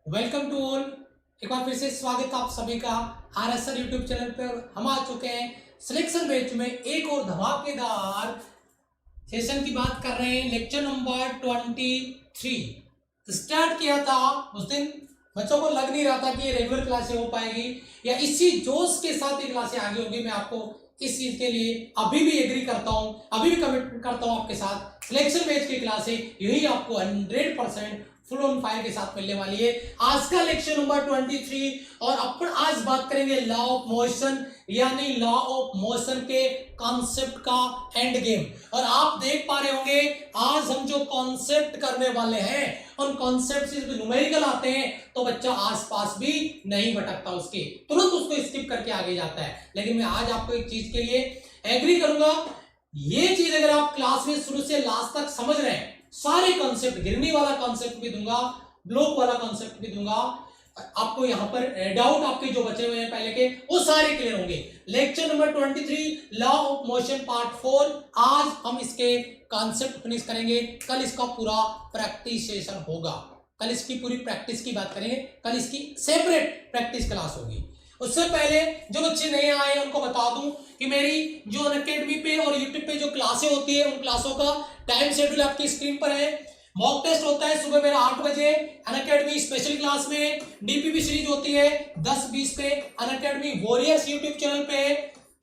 Welcome to all. एक बार फिर से स्वागत आप सभी का आरएसआर यूट्यूब चैनल पर। हम आ चुके हैं सिलेक्शन बैच में एक और धमाकेदार सेशन की बात कर रहे हैं। लेक्चर नंबर 23 स्टार्ट किया था उस दिन, बच्चों को लग नहीं रहा था कि ये रेगुलर क्लासें हो पाएगी या इसी जोश के साथ ये क्लासें आगे होगी। मैं आपको इस चीज के लिए अभी भी एग्री करता हूं, अभी भी कमिट करता हूं आपके साथ। सिलेक्शन बैच की क्लासें यही आपको 100% फुल ऑन फायर के साथ मिलने वाली है। आज का लेक्चर नंबर 23 और अपन आज बात करेंगे लॉ ऑफ मोशन, यानी लॉ ऑफ मोशन के कॉन्सेप्ट का एंड गेम। और आप देख पा रहे होंगे आज हम जो कॉन्सेप्ट करने वाले हैं उन कॉन्सेप्ट से न्यूमेरिकल आते हैं तो बच्चा आसपास भी नहीं भटकता, उसके तुरंत उसको स्किप करके आगे जाता है। लेकिन मैं आज आपको एक चीज के लिए एग्री करूंगा, ये चीज अगर आप क्लास में शुरू से लास्ट तक समझ रहे हैं, सारे कॉन्सेप्ट, गिरनी वाला कॉन्सेप्ट भी दूंगा, ब्लॉक वाला कॉन्सेप्ट भी दूंगा, आपको यहां पर डाउट आपके जो बचे हुए हैं पहले के वो सारे क्लियर होंगे। Lecture number 23 law of motion part 4, आज हम इसके कॉन्सेप्ट फिनिश करेंगे। कल इसका पूरा प्रैक्टिस सेशन होगा, कल इसकी पूरी प्रैक्टिस की बात करेंगे, कल इसकी सेपरेट प्रैक्टिस क्लास होगी। उससे पहले जो बच्चे नए आए हैं उनको बता दूं कि मेरी जो अनअकैडमी पे और यूट्यूब पे जो क्लासें होती है उन क्लासों का टाइम शेड्यूल आपकी स्क्रीन पर है। मॉक टेस्ट होता है सुबह मेरा 8 बजे अनअकैडमी स्पेशल क्लास में, डीपीपी सीरीज होती है 10-20 पे अनअकैडमी वॉरियर्स यूट्यूब चैनल पे।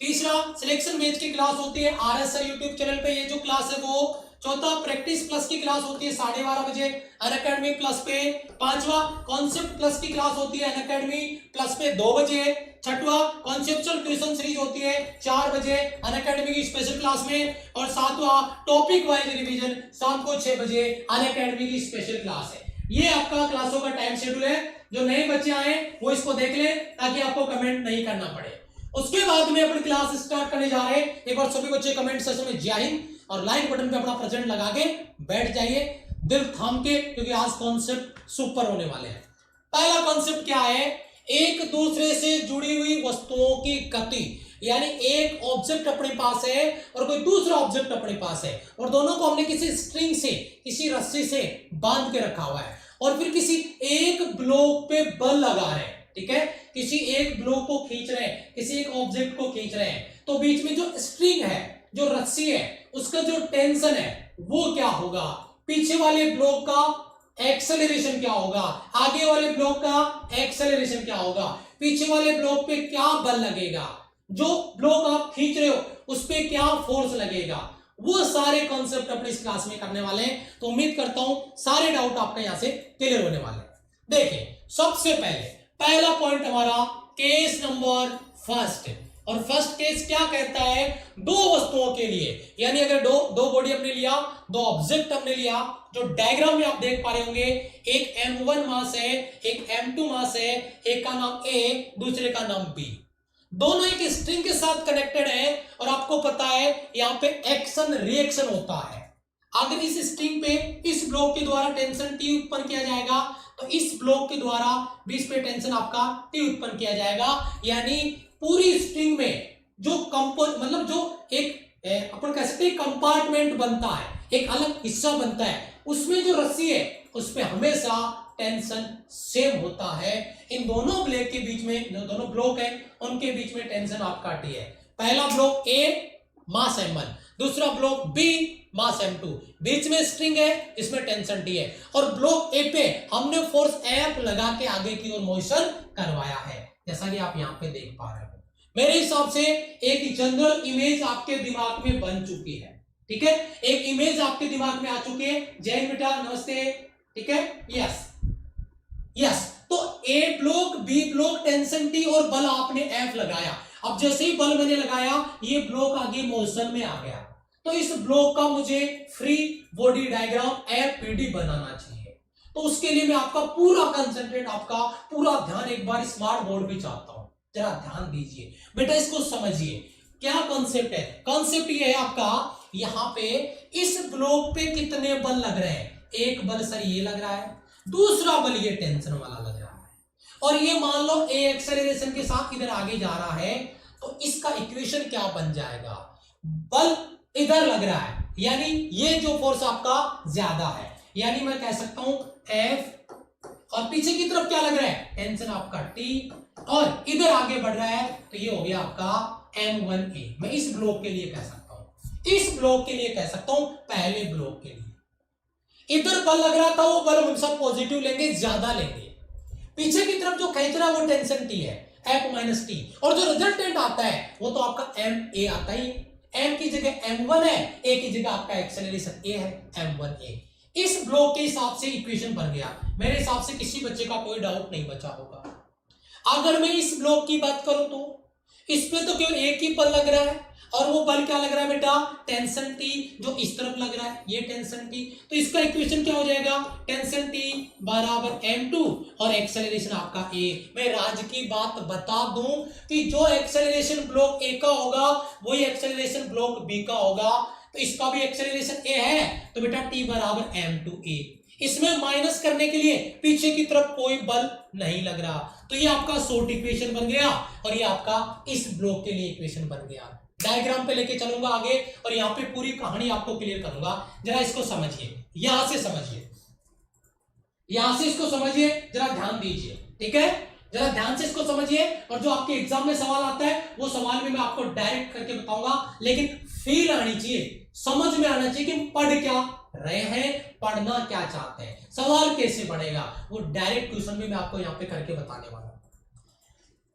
तीसरा सिलेक्शन बैच की क्लास होती है आरएसआर यूट्यूब चैनल पे, ये जो क्लास है वो। चौथा प्रैक्टिस प्लस की क्लास होती है 12:30 बजे अनअकैडमी प्लस पे। पांचवा कॉन्सेप्ट प्लस की क्लास होती है अनअकैडमी प्लस पे 2 बजे। छठवा कॉन्सेप्चुअल क्वेश्चन सीरीज होती है 4 बजे अनअकैडमी की स्पेशल क्लास में। और सातवां टॉपिक वाइज रिवीजन शाम को 6 बजे अनअकैडमी की स्पेशल क्लास है। ये आपका क्लासों का टाइम शेड्यूल है। जो नए बच्चे आए वो इसको देख ले ताकि आपको कमेंट नहीं करना पड़े। उसके बाद में अपनी क्लास स्टार्ट करने जा रहे हैं। एक बार सभी बच्चे कमेंट सेक्शन में जय हिंद और लाइक बटन पे अपना प्रेजेंट लगा के बैठ जाइए दिल थाम के, क्योंकि आज कॉन्सेप्ट सुपर होने वाले हैं। पहला कॉन्सेप्ट क्या है? एक दूसरे से जुड़ी हुई वस्तुओं की गति, यानी एक ऑब्जेक्ट अपने पास है और कोई दूसरा ऑब्जेक्ट अपने पास है और दोनों को हमने किसी स्ट्रिंग से, किसी रस्सी से बांध के रखा हुआ है और फिर किसी एक ब्लॉक पे बल लगा रहे हैं, ठीक है, किसी एक ब्लॉक को खींच रहे हैं, किसी एक ऑब्जेक्ट को खींच रहे हैं। तो बीच में जो स्ट्रिंग है, जो रस्सी है, उसका जो टेंशन है वो क्या होगा, पीछे वाले ब्लॉक का एक्सेलरेशन क्या होगा, आगे वाले ब्लॉक का एक्सेलरेशन क्या होगा, पीछे वाले ब्लॉक पे क्या बल लगेगा, जो ब्लॉक आप खींच रहे हो उस पे क्या फोर्स लगेगा, वो सारे कॉन्सेप्ट अपने इस क्लास में करने वाले हैं। तो उम्मीद करता हूं सारे डाउट आपका यहां से क्लियर होने वाले हैं। देखिए सबसे पहले पहला पॉइंट हमारा केस नंबर फर्स्ट, और फर्स्ट केस क्या कहता है? दो वस्तुओं के लिए, यानी अगर दो बॉडी हमने लिया, दो ऑब्जेक्ट हमने लिया, जो डायग्राम में आप देख पा रहे होंगे, एक m1 मास है, एक m2 मास है, एक का नाम A, दूसरे का नाम B, दोनों एक स्ट्रिंग के साथ कनेक्टेड है और आपको पता है यहां पे एक्शन रिएक्शन होता है। अगर इस स्ट्रिंग पे इस ब्लॉक के द्वारा टेंशन T उत्पन्न किया जाएगा तो इस ब्लॉक के द्वारा भी इस पे टेंशन आपका T उत्पन्न किया जाएगा। यानी पूरी स्ट्रिंग में जो मतलब जो एक अपन कह सकते हैं कंपार्टमेंट बनता है, एक अलग हिस्सा बनता है, उसमें जो रस्सी है उस पे हमेशा टेंशन सेम होता है। इन दोनों ब्लॉक के बीच में, जो दोनों ब्लॉक है उनके बीच में टेंशन आपका T है। पहला ब्लॉक A मास m1, दूसरा ब्लॉक B मास m2, बीच में स्ट्रिंग है, इसमें टेंशन T है और ब्लॉक A पे हमने फोर्स F लगा के आगे की ओर मोशन करवाया है, जैसा कि आप यहां पे देख पा रहे हो। मेरे हिसाब से एक जनरल इमेज आपके दिमाग में बन चुकी है, ठीक है, एक इमेज आपके दिमाग में आ चुकी है। जय बेटा, नमस्ते, ठीक है, यस यस। तो A block, B block, tension T और बल आपने F लगाया। अब जैसे ही बल मैंने लगाया ये ब्लॉक आगे मोशन में आ गया, तो इस ब्लॉक का मुझे फ्री बॉडी डायग्राम FPD बनाना चाहिए। तो उसके लिए मैं आपका पूरा कंसंट्रेट, आपका पूरा ध्यान एक बार स्मार्ट बोर्ड पे चाहता हूं, जरा ध्यान दीजिए बेटा, इसको समझिए क्या कॉन्सेप्ट है। कॉन्सेप्ट ये है आपका, यहां पे इस ब्लॉक पे कितने बल लग रहे हैं? एक बल सर ये लग रहा है, दूसरा बल ये टेंशन वाला लग रहा है, और ये मान लो A एक्सेलरेशन के साथ इधर आगे जा रहा है, तो इसका इक्वेशन क्या बन जाएगा? बल इधर लग रहा है, यानी ये जो फोर्स आपका ज्यादा है, यानी मैं कह सकता हूं F और पीछे की तरफ क्या लग रहा है, टेंशन आपका टी, और इधर आगे बढ़ रहा है तो ये हो गया आपका M1A। मैं इस ब्लॉक के लिए कह सकता हूं, इस ब्लॉक के लिए कह सकता हूं, पहले ब्लॉक के लिए इधर बल लग रहा था, वो बल हम सब पॉजिटिव लेंगे, ज्यादा लेंगे। पीछे की तरफ जो खींच रहा है वो टेंशन टी है, F माइनस टी, और जो रिजल्टेंट आता है वो तो आपका MA आता ही। M की जगह M1 है, A की जगह आपका एक्सेलरेशन A है, M1A। इस ब्लॉक के हिसाब से इक्वेशन बन गया। मेरे हिसाब से किसी बच्चे का कोई डाउट नहीं बचा होगा। अगर मैं इस ब्लॉक की बात करूं तो इस पे तो केवल एक ही बल लग रहा है, और वो बल क्या लग रहा है बेटा, टेंशन टी, जो इस तरफ लग रहा है ये टेंशन टी। तो इसका इक्वेशन क्या हो जाएगा, टेंशन टी बराबर M2 और एक्सेलरेशन आपका A। मैं राज की बात बता दूं कि जो एक्सेलरेशन ब्लॉक A का होगा वही एक्सेलरेशन ब्लॉक B का होगा। तो इसका भी एक्सेलरेशन A है, तो बेटा T बराबर M2A। इसमें माइनस करने के लिए पीछे की तरफ कोई बल नहीं लग रहा, तो ये आपका शॉर्ट इक्वेशन बन गया, और ये आपका इस ब्लॉक के लिए इक्वेशन बन गया। डायग्राम पे लेके चलूंगा आगे, और यहाँ पे पूरी कहानी आपको क्लियर करूंगा। जरा इसको समझिए, यहां से समझिए, यहां से इसको समझिए, जरा ध्यान दीजिए, ठीक है, जरा ध्यान से इसको समझिए। और जो आपके एग्जाम में सवाल आता है वो सवाल में मैं आपको डायरेक्ट करके बताऊंगा, लेकिन फील आनी चाहिए, समझ में आना चाहिए कि पढ़ क्या रहे हैं, पढ़ना क्या चाहते हैं, सवाल कैसे बनेगा, वो डायरेक्ट क्वेश्चन में मैं आपको यहाँ पे करके बताने वाला हूं।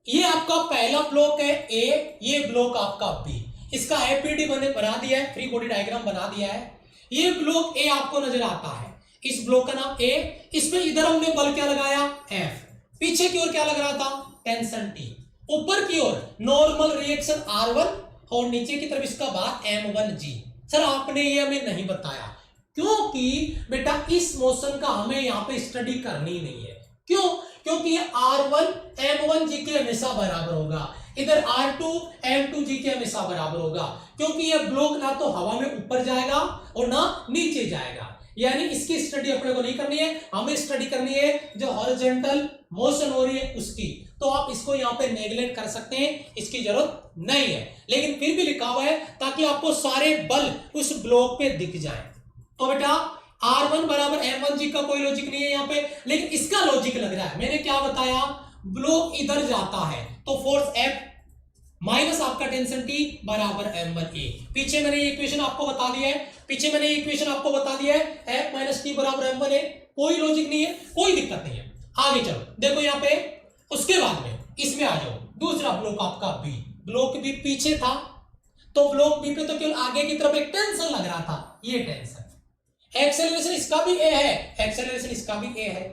ये आपका पहला ब्लॉक है ए, ये ब्लॉक आपका बी। इसका एपीडी बना दिया है, फ्री बॉडी डायग्राम बना दिया है। ये ब्लॉक ए आपको नजर आता है, इस ब्लॉक का नाम ए। इसमें इधर हमने बल क्या लगाया, एफ। पीछे की ओर क्या लग रहा था, टेंशन टी। ऊपर की ओर नॉर्मल रिएक्शन R1, और नीचे की तरफ इसका बात M1G। सर आपने ये हमें नहीं बताया, क्योंकि बेटा इस मोशन का हमें यहाँ पे स्टडी करनी नहीं है। क्यों, क्योंकि ये R1 M1G के हमेशा बराबर होगा, इधर R2 M2G के हमेशा बराबर होगा, क्योंकि ये ब्लॉक ना तो हवा में ऊपर जाएगा और ना नीचे जाएगा। यानी इसकी स्टडी अपने को नहीं करनी है, हमें स्टडी करनी है जो हॉरिजॉन्टल मोशन हो रही है उसकी। तो आप इसको यहाँ पे नेगलेक्ट कर सकते हैं, इसकी जरूरत नहीं है, लेकिन फिर भी लिखा हुआ है ताकि आपको सारे बल उस ब्लॉक पे दिख जाए। तो बेटा R1 बराबर M1G का कोई लॉजिक नहीं है यहाँ पे, लेकिन इसका लॉजिक लग रहा है। मैंने क्या बताया, ब्लॉक इधर जाता है तो फोर्स F माइनस आपका टेंशन T बराबर M1A। पीछे मैंने ये इक्वेशन आपको बता दिया है, पीछे मैंने ये इक्वेशन आपको बता दिया है, F माइनस T बराबर M1A। कोई लॉजिक नहीं है, कोई दिक्कत नहीं है। आगे चलो, देखो यहाँ पे, उसके बाद में इसमें आ जाओ, दूसरा ब्लॉक आपका B। ब्लॉक B पीछे था, तो ब्लॉक B पे तो केवल आगे की तरफ एक टेंशन लग रहा था, ये टेंशन। एक्सेलरेशन इसका भी A है, एक्सेलरेशन इसका भी A है।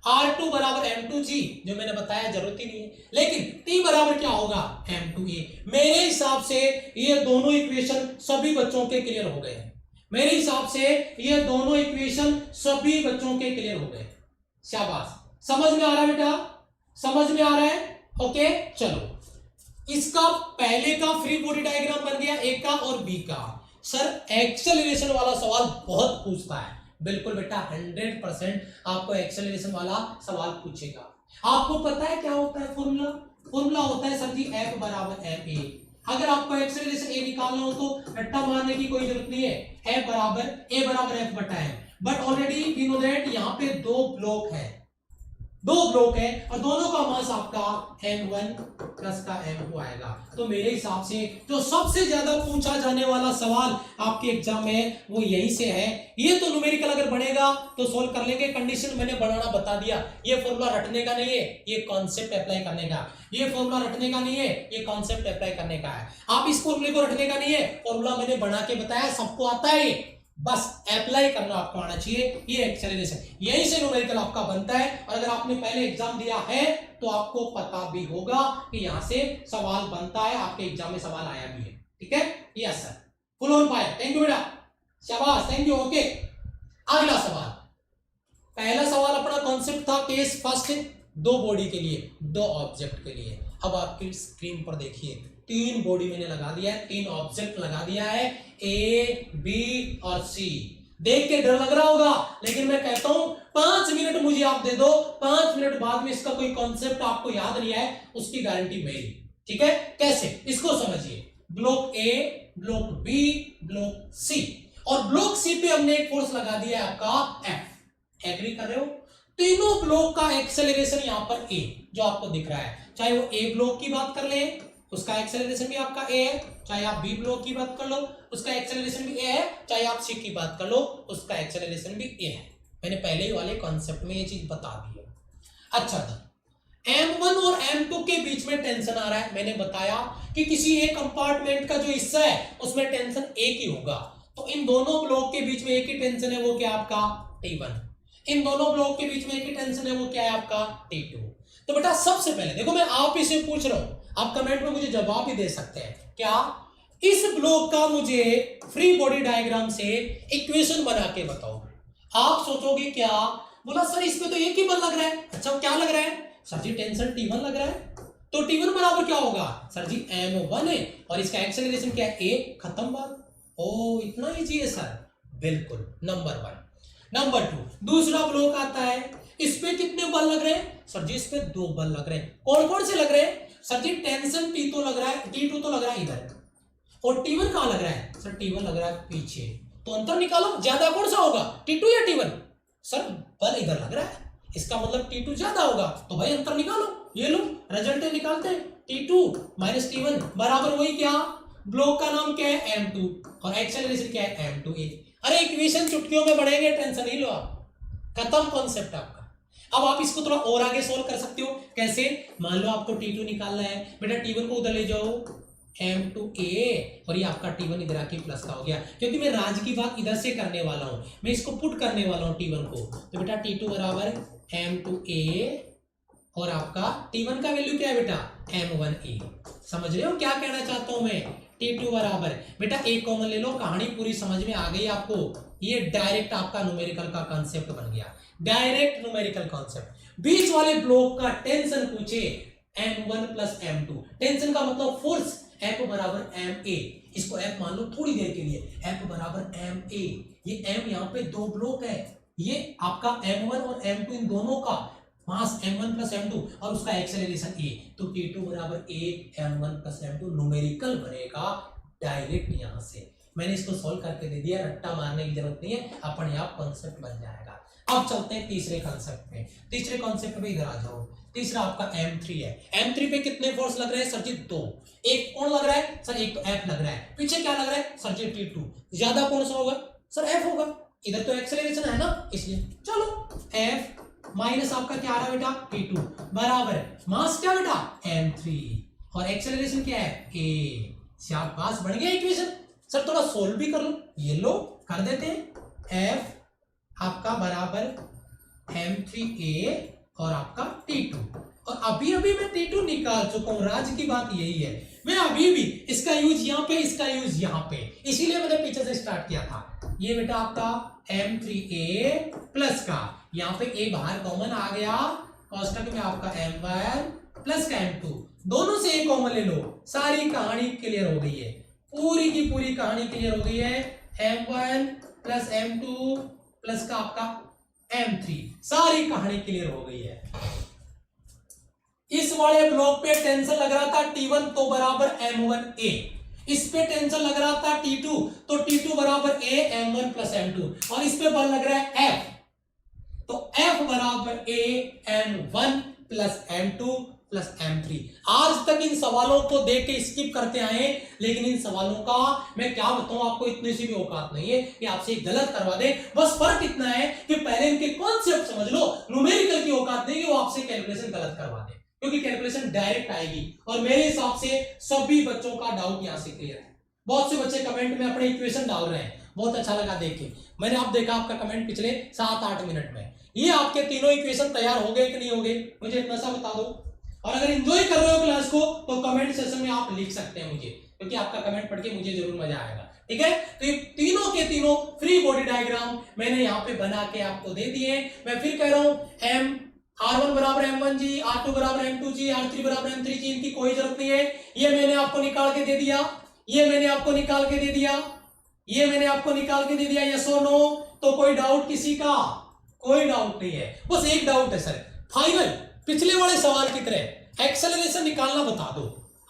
R2 बराबर M2G, जो मैंने बताया जरूरत ही नहीं है, लेकिन T बराबर क्या होगा, M2A। मेरे हिसाब से ये दोनों इक्वेशन सभी बच्चों के क्लियर हो गए हैं, मेरे हिसाब से ये दोनों इक्वेशन सभी बच्चों के क्लियर हो गए। शाबाश, समझ में आ रहा है बेटा, समझ में आ रहा है। ओके चलो, इसका पहले का फ्री बॉडी डायग्राम बन गया, ए का और बी का। सर एक्सेलरेशन वाला सवाल बहुत पूछता है, बिल्कुल बेटा 100% आपको एक्सेलरेशन वाला सवाल पूछेगा। आपको पता है क्या होता है फॉर्मूला, फॉर्मूला होता है सर जी F बराबर ma। अगर आपको एक्सेलरेशन A निकालना हो तो रट्टा मारने की कोई जरूरत नहीं है, F बराबर A बराबर F बटा M। But already we know that यहाँ पे दो ब्लॉक है, दो ब्लॉक है, और दोनों का मास आपका M1 प्लस का M2 आएगा। तो मेरे हिसाब से जो सबसे ज्यादा पूछा जाने वाला सवाल आपके एग्जाम में वो यहीं से है। ये तो न्यूमेरिकल अगर बनेगा तो सोल्व कर लेंगे, कंडीशन मैंने बनाना बता दिया। ये फॉर्मूला रटने का नहीं है, ये कॉन्सेप्ट अप्लाई करने का। ये फॉर्मूला रटने का नहीं है, ये कॉन्सेप्ट अप्लाई करने का है। आप इस फॉर्मूले को रटने का नहीं है, फॉर्मूला मैंने बना के बताया, सबको आता है ये, बस अप्लाई करना आपको आना चाहिए। ये एक्सेलरेशन यहीं से न्यूमेरिकल आपका बनता है, और अगर आपने पहले एग्जाम दिया है तो आपको पता भी होगा कि यहां से सवाल बनता है, आपके एग्जाम में सवाल आया भी है। ठीक है, yes sir, full on fire, thank you बेटा, शाबाश, थैंक यू। ओके, अगला सवाल, पहला सवाल अपना कॉन्सेप्ट था केस फर्स्ट, दो बॉडी के लिए, दो ऑब्जेक्ट के लिए। अब आपकी स्क्रीन पर देखिए, तीन बॉडी मैंने लगा दिया है, तीन ऑब्जेक्ट लगा दिया है, ए बी और सी। देख के डर लग रहा होगा, लेकिन मैं कहता हूं 5 मिनट मुझे आप दे दो, 5 मिनट बाद में इसका कोई कॉन्सेप्ट आपको याद नहीं आए, उसकी गारंटी मेरी। ठीक है, कैसे, इसको समझिए। Block A, block B, block C, और ब्लॉक सी पे हमने एक फोर्स लगा दिया है आपका F। एग्री कर रहे हो? तीनों ब्लॉक का एक्सेलरेशन यहाँ पर ए जो आपको दिख रहा है, चाहे वो ए ब्लॉक की बात कर ले उसका एक्सेलरेशन भी आपका ए है, चाहे आप बी ब्लॉक की बात कर लो उसका एक्सेलरेशन भी ए है, चाहे आप सी की बात कर लो उसका एक्सेलरेशन भी ए है। मैंने पहले ही वाले कॉन्सेप्ट में ये चीज बता दी है। अच्छा जी, M1 और M2 के बीच में टेंशन आ रहा है। मैंने बताया कि किसी एक कंपार्टमेंट का जो हिस्सा है उसमें टेंशन एक ही होगा, तो इन दोनों ब्लॉक के बीच में एक ही टेंशन है, वो क्या आपका T1। इन दोनों ब्लॉक के बीच में एक ही टेंशन है, वो क्या है आपका T2। तो बेटा सबसे पहले देखो, मैं आप ही से पूछ रहा हूं, आप कमेंट में मुझे जवाब भी दे सकते हैं, क्या इस ब्लॉक का मुझे फ्री बॉडी डायग्राम से इक्वेशन बना के बताओ। आप सोचोगे क्या, बोला सर इसमें तो एक ही बल लग रहा है। अच्छा क्या लग रहा है सर जी, टेंशन T1 लग रहा है, तो T1 बराबर क्या होगा सर जी, M1 है और इसका एक्सेलरेशन क्या है A, खत्म बात। ओ इतना इजी है सर, बिल्कुल। नंबर 1। नंबर 2, दूसरा ब्लॉक आता है, इस पे कितने बल लग रहे हैं सर जी, इस पे 2 बल लग रहे हैं। कौन कौन से लग रहे हैं सर जी, टेंशन T2 लग रहा है, T2 तो लग रहा है इधर, और T1 कहां लग रहा है सर, T1 लग रहा है पीछे। तो अंतर निकालो, ज्यादा कौन सा होगा, T2 या T1। सर बल इधर लग रहा है, इसका मतलब T2 ज्यादा होगा, तो भाई अंतर निकालो। ये लो रिजल्ट निकालते हैं, T2 माइनस T1 बराबर वही क्या, ब्लॉक का नाम क्या है M2 और एक्सेलरेशन क्या है M2A। अरे इक्वेशन चुटकियों में बढ़ेंगे, टेंशन नहीं लो आप, खत्म कॉन्सेप्ट आपका। अब आप इसको थोड़ा और आगे सोल्व कर सकते हो, कैसे, मान लो आपको T2 निकालना है, बेटा T1 को उधर ले जाओ M2A और ये आपका T1 इधर आके प्लस का हो गया, क्योंकि मैं राज की बात इधर से करने वाला हूं, मैं इसको पुट करने वाला हूं T1 को। तो बेटा T2 बराबर M2A और आपका T1 का वैल्यू क्या है बेटा M1A। समझ रहे हो क्या कहना चाहता हूं मैं, T2 बराबर, बेटा एक कॉमन ले लो, कहानी पूरी समझ में आ गई आपको। ये डायरेक्ट आपका न्यूमेरिकल का कॉन्सेप्ट बन गया, डायरेक्ट न्यूमेरिकल कॉन्सेप्ट। बीच वाले ब्लॉक का टेंशन पूछे M1 प्लस M2, टेंशन का मतलब फोर्स, F बराबर MA, इसको F मान लो थोड़ी देर के लिए, F बराबर MA। ये M यहाँ पे 2 ब्लॉक है, ये आपका M1 और M2 इन दोनों का मास M1 प्लस M2 और उसका एक्सेलरेशन A, तो T2 बराबर A M1 plus M2 numerical बनेगा डायरेक्ट। यहां से मैंने इसको सॉल्व करके दे दिया, रट्टा मारने की जरूरत नहीं है, अपने आप कॉन्सेप्ट बन जाएगा। अब चलते हैं तीसरे कॉन्सेप्ट में, तीसरे कॉन्सेप्ट में इधर आ जाओ। तीसरा आपका M3 है, M3 पे कितने फोर्स लग रहे हैं सर जी, 2। एक कौन लग रहा है सर, एक तो F लग रहा है, पीछे क्या लग रहा है सर जी T2, ज्यादा कौन सा होगा सर F होगा, इधर तो एक्सेलरेशन है ना इसलिए। चलो F माइनस आपका क्या आ रहा है बेटा T2 बराबर मास क्या बेटा M3 और एक्सेलरेशन क्या है A। शाबाश बन गया इक्वेशन। सर थोड़ा सोल्व भी कर लो, ये लो कर देते हैं, F आपका बराबर M3A और आपका T2, और अभी अभी मैं T2 निकाल चुका हूं, राज की बात यही है, मैं अभी भी इसका यूज यहाँ पे, इसका यूज यहाँ पे, इसीलिए मैंने पीछे से स्टार्ट किया था। ये बेटा आपका M3A प्लस का, यहाँ पे A बाहर कॉमन आ गया, कोष्टक में आपका M1 प्लस का M2, दोनों से A कॉमन ले लो, सारी कहानी क्लियर हो गई है, पूरी की पूरी कहानी क्लियर हो गई है। M1 प्लस M2 प्लस का आपका M3, सारी कहानी क्लियर हो गई है। इस वाले ब्लॉक पे टेंशन लग रहा था T1 तो बराबर M1A, इस पे टेंशन लग रहा था T2 तो T2 बराबर A M1 प्लस M2, और इस पे बल लग रहा है F, तो F बराबर A M1 plus M2 plus M3। आज तक इन सवालों को देख के स्किप करते आए, लेकिन इन सवालों का मैं क्या बताऊं आपको, इतनी सी भी औकात नहीं है कि आपसे गलत करवा दे। बस फर्क इतना है कि पहले इनके कॉन्सेप्ट समझ लो, न्यूमेरिकल की औकात नहीं कि वो आपसे कैलकुलेशन गलत करवा दे, क्योंकि कैलकुलेशन डायरेक्ट आएगी, और मेरे हिसाब से सभी बच्चों का डाउट यहां से क्लियर है। बहुत से बच्चे कमेंट में अपने इक्वेशन डाल रहे हैं, बहुत अच्छा लगा देख के। मैंने आप देखा आपका कमेंट पिछले 7-8 मिनट में, ये आपके तीनों इक्वेशन तैयार हो गए कि नहीं हो गए, मुझे इतना सा बता दो। और अगर एंजॉय कर रहे हो क्लास को तो कमेंट सेक्शन में आप लिख सकते हैं मुझे, क्योंकि आपका कमेंट पढ़ के मुझे जरूर मजा आएगा। ठीक है, तो ये तीनों के तीनों फ्री बॉडी डायग्राम मैंने यहाँ पे बना के आपको दे दिए। मैं फिर कह रहा हूँ, R1 बराबर M1 जी, R2 बराबर M2 जी, R3 बराबर M3 जी, इनकी कोई जरूरत नहीं है, ये मैंने आपको निकाल के दे दिया, ये मैंने आपको निकाल के दे दिया, ये मैंने आपको निकाल के दे दिया, यस और नो। तो कोई डाउट किसी का, कोई डाउट नहीं है, बस एक डाउट है सर फाइनल, पिछले वाले सवाल की तरह एक्सेलरेशन निकालना बता दो।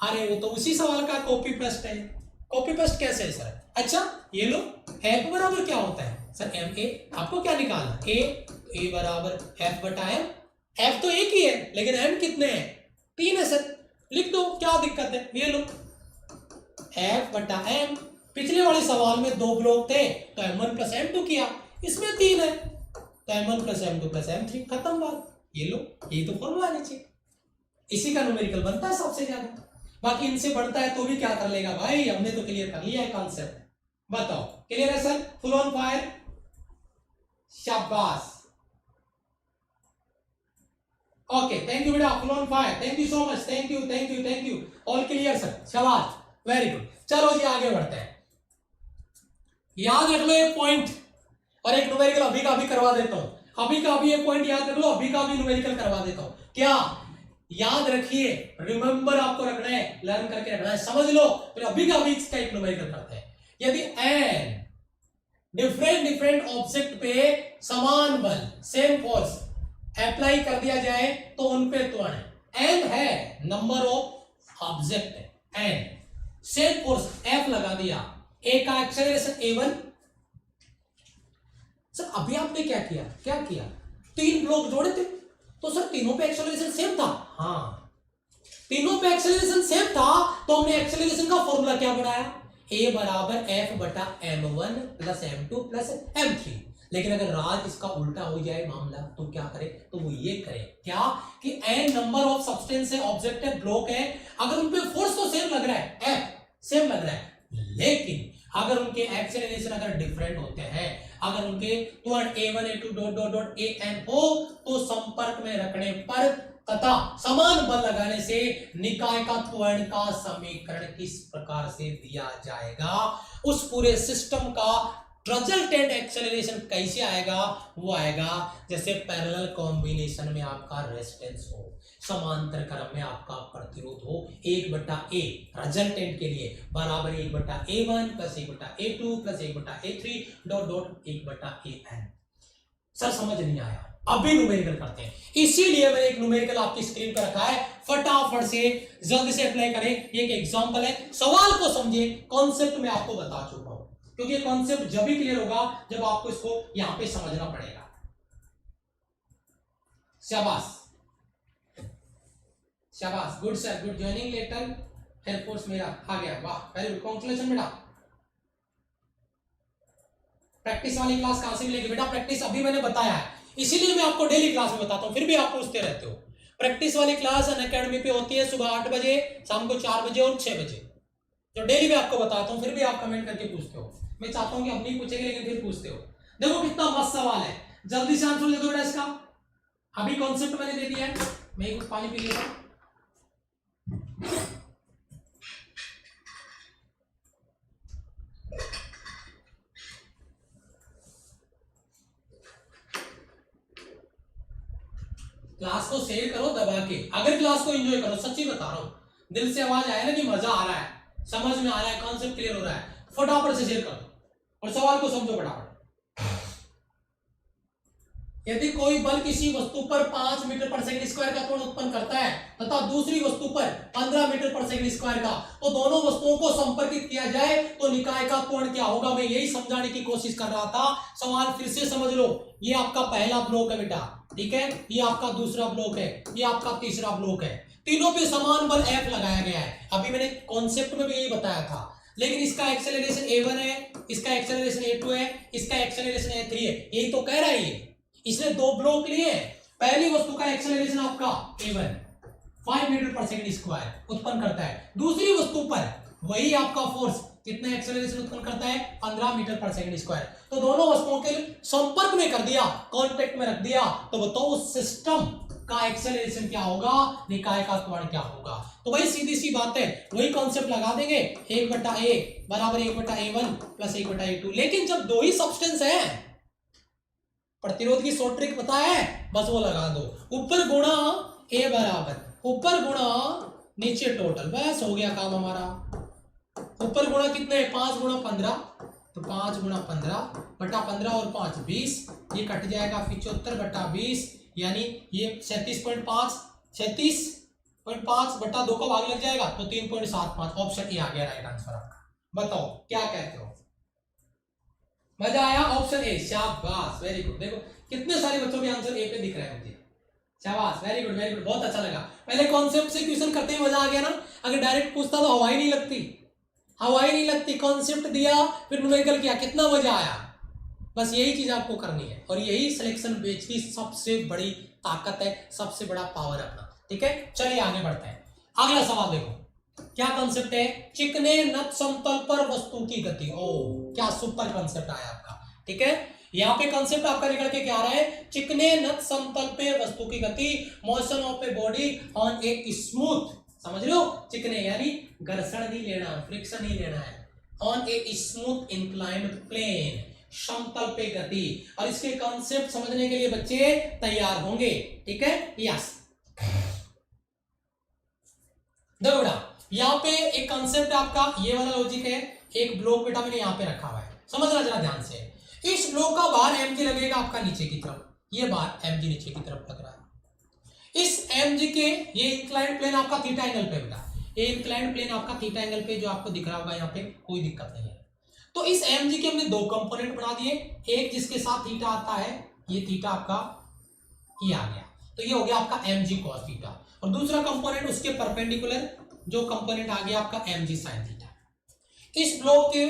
अरे वो तो उसी सवाल का कॉपी पेस्ट है, कॉपी पेस्ट कैसे है सर? अच्छा ये लो, F बराबर क्या होता है सर, MA, आपको क्या निकालना, A तो ए बराबर एफ बटा एम, एफ तो एक ही है लेकिन एम कितने हैं, 3 है सर, लिख दो क्या दिक्कत है, ये लो एफ बटा एम। पिछले वाले सवाल में 2 ब्लॉक थे तो m1 प्लस m2 किया, इसमें 3 है तो m1 plus m2 plus m3, खत्म बात, ये लो, ये तो फॉर्मूला आना चाहिए, इसी का न्यूमेरिकल बनता है सबसे ज्यादा। बाकी इनसे बढ़ता है तो भी क्या कर लेगा भाई, हमने तो क्लियर कर लिया है कॉन्सेप्ट। बताओ क्लियर है सर, फुल ऑन फायर, शाबाश, ओके थैंक यू बेटा, full on fire, thank you so much, thank you thank you thank you, all clear sir, शाबाश, वेरी गुड। चलो जी आगे बढ़ते हैं, याद रख लो एक पॉइंट और एक न्यूमेरिकल अभी का अभी करवा देता हूं, अभी का अभी एक पॉइंट याद रख लो, अभी का अभी न्यूमेरिकल करवा देता हूं। क्या याद रखिए, रिमेंबर आपको रखना है, लर्न करके रखना है, समझ लो, फिर अभी का अभी इसका एक न्यूमेरिकल करते हैं। यदि एन डिफरेंट ऑब्जेक्ट पे समान बल, सेम फोर्स अप्लाई कर दिया जाए तो उन पे त्वरण, एन है नंबर ऑफ ऑब्जेक्ट है, एन सेम फोर्स एफ लगा दिया, ए का एक्सेलरेशन a1। सर अभी आपने क्या किया, 3 ब्लॉक जोड़े थे तो सर तीनों पे एक्सेलरेशन सेम था, हाँ तीनों पे एक्सेलरेशन सेम था तो हमने एक्सेलरेशन का फॉर्मूला क्या बनाया, a बराबर f बटा m1 plus m2 plus m3। लेकिन अगर राज इसका उल्टा हो जाए मामला तो क्या करे, तो वो ये करे क्या कि n नंबर ऑफ सब्सटेंस है, ऑब्जेक्ट है, ब्लॉक है, अगर उन पे फोर्स तो सेम लग रहा है, f सेम लग रहा है, लेकिन अगर उनके एक्सेलरेशन अगर डिफरेंट होते हैं, अगर उनके त्वरण a1 a2 dot dot dot an हो तो संपर्क में रखने पर तथा समान बल लगाने से निकाय का त्वरण का समीकरण किस प्रकार से दिया जाएगा, उस पूरे सिस्टम का रिजल्टेंट एक्सेलरेशन कैसे आएगा, वो आएगा जैसे पैरेलल कॉम्बिनेशन में आपका रेजिस्टेंस हो, समांतर क्रम में आपका प्रतिरोध हो, 1/a रिजल्टेंट के लिए बराबर 1/a1 plus 1/a2 plus 1/a3 dot dot 1/an। Sir समझ नहीं आया, अभी न्यूमेरिकल करते हैं, इसीलिए मैंने एक न्यूमेरिकल आपकी स्क्रीन पर रखा है, फटाफट से जल्दी से अप्लाई करें। ये एक एग्जांपल है, सवाल को समझे, कॉन्सेप्ट में आपको बता चुका हूं, क्योंकि ये कॉन्सेप्ट जब भी क्लियर होगा जब आपको इसको यहां पे समझना पड़ेगा। शाबाश शाबाश, good sir, good, joining letter air force मेरा आ गया, वाह वेरी गुड, कांग्रेचुलेशन बेटा। प्रैक्टिस वाली क्लास कहां से मिलेगी बेटा, प्रैक्टिस अभी मैंने बताया है, इसीलिए मैं आपको डेली क्लास में बताता हूं, फिर भी आप पूछते रहते हो। प्रैक्टिस वाली क्लास अनअकैडमी पे होती है सुबह 8 बजे, शाम को 4 बजे और 6 बजे, तो डेली मैं आपको बताता हूं, फिर भी आप कमेंट करके पूछते हो। मैं चाहता हूं कि अब नहीं पूछेंगे लेकिन फिर पूछते हो। देखो कितना मस्त सवाल है, जल्दी से आंसर दे दो बेटा इसका, अभी कॉन्सेप्ट मैंने दे दिया है, मैं कुछ पानी पी लेता हूं। क्लास को शेयर करो दबा के, अगर क्लास को एंजॉय करो, सच्ची बता रहा हूं, दिल से आवाज आया ना कि मजा आ रहा है, समझ में आ रहा है, कॉन्सेप्ट क्लियर हो रहा है, फटाफट से शेयर करो और सवाल को समझो फटाफट। यदि कोई बल किसी वस्तु पर 5 मीटर पर सेकंड स्क्वायर का त्वरण उत्पन्न करता है तथा दूसरी वस्तु पर 15 मीटर पर सेकंड स्क्वायर का, तो दोनों वस्तुओं को संपर्कित किया जाए तो निकाय का त्वरण क्या होगा, मैं यही समझाने की कोशिश कर रहा था। सवाल फिर से समझ लो, ये आपका पहला ब्लॉक है बेटा, ठीक है, ये आपका दूसरा ब्लॉक है, ये आपका तीसरा ब्लॉक है, तीनों पे समान बल F लगाया गया है, अभी मैंने कॉन्सेप्ट में भी यही बताया था, लेकिन इसका एक्सेलरेशन a1 है, इसका एक्सेलरेशन a2 है, इसका एक्सेलरेशन a3 है, यही तो कह रहा है ये। इसने 2 ब्लॉक लिए, पहली वस्तु का एक्सेलरेशन आपका a1 5 मीटर पर सेकंड स्क्वायर उत्पन्न करता है, दूसरी वस्तु पर वही आपका फोर्स कितना एक्सेलरेशन उत्पन्न करता है 15 मीटर पर सेकंड स्क्वायर, तो दोनों वस्तुओं के संपर्क में कर दिया, कांटेक्ट में रख दिया, तो बताओ उस सिस्टम का एक्सेलरेशन क्या होगा, निकाय का त्वरण क्या होगा। तो वही सीधी सी बात है, वही कॉन्सेप्ट लगा देंगे, 1/a बराबर 1/a1 प्लस 1/a2। लेकिन जब 2 ही सब्सटेंस है, प्रतिरोध की शॉर्ट ट्रिक पता है, बस वो लगा दो, ऊपर गुणा a बराबर ऊपर गुणा नीचे टोटल, बस हो गया काम हमारा। ऊपर गुणा कितने, 5 गुणा 15, तो 5 गुणा 15 बटा 15 और 5 20, ये कट जाएगा, 75 बटा 20, यानी ये 37.5 बटा 2 का भाग लग जाएगा, तो 3.75, ऑप्शन ए आ गया राइट आंसर आपका। बताओ क्या कहते हो, मजा आया, ऑप्शन ए, शाबाश, वेरी गुड। देखो कितने सारे बच्चों के आंसर ए पे दिख रहे हैं मुझे, शाबाश, वेरी गुड वेरी गुड, बहुत अच्छा लगा। पहले कॉन्सेप्ट से क्वेश्चन करते ही मजा आ गया ना, अगर डायरेक्ट पूछता तो हवा ही नहीं लगती, हवा ही नहीं लगती। कॉन्सेप्ट दिया फिर न्यूमेरिकल किया, कितना मजा आया। बस यही चीज आपको करनी है और यही सिलेक्शन बेच की सबसे बड़ी ताकत है, सबसे बड़ा पावर अपना। ठीक है, चलिए आगे बढ़ते हैं। अगला सवाल देखो, क्या कॉन्सेप्ट है, चिकने नत समतल पर वस्तु की गति। ओ क्या सुपर कॉन्सेप्ट आया आपका। ठीक है, यहाँ पे कॉन्सेप्ट आपका निकल के क्या आ रहा है, चिकने नत समतल पे वस्तु की गति, motion of a body on a smooth, समझ लो, चिकने यानी घर्षण नहीं लेना, फ्रिक्शन नहीं लेना है, on a smooth inclined plane, समतल पे गति। और इसके कॉन्सेप्ट समझने के लिए बच्चे तैयार होंगे। ठीक है, यस, देखो बेटा यहाँ पे एक कॉन्सेप्ट आपका ये वाला लॉजिक है, एक ब्लॉक बेटा मैंने यहाँ पे रखा हुआ है, समझना जरा ध्यान से। इस ब्लॉक का बार mg लगेगा आपका नीचे की तरफ, ये बार mg नीचे की तरफ लग रहा है। इस mg के ये इंक्लाइंड प्लेन आपका थीटा एंगल पे बेटा, ये इंक्लाइंड प्लेन आपका थीटा एंगल पे जो आपको दिख रहा होगा यहाँ पे, कोई दिक्कत नहीं है। तो इस mg के हमने दो कंपोनेंट बना दिए, एक जिसके साथ थीटा आता है, ये थीटा आपका ये आ गया, तो ये हो गया आपका mg cos थीटा, और दूसरा कंपोनेंट उसके परपेंडिकुलर जो कंपोनेंट आ गया आपका mg sin थीटा। इस ब्लॉक के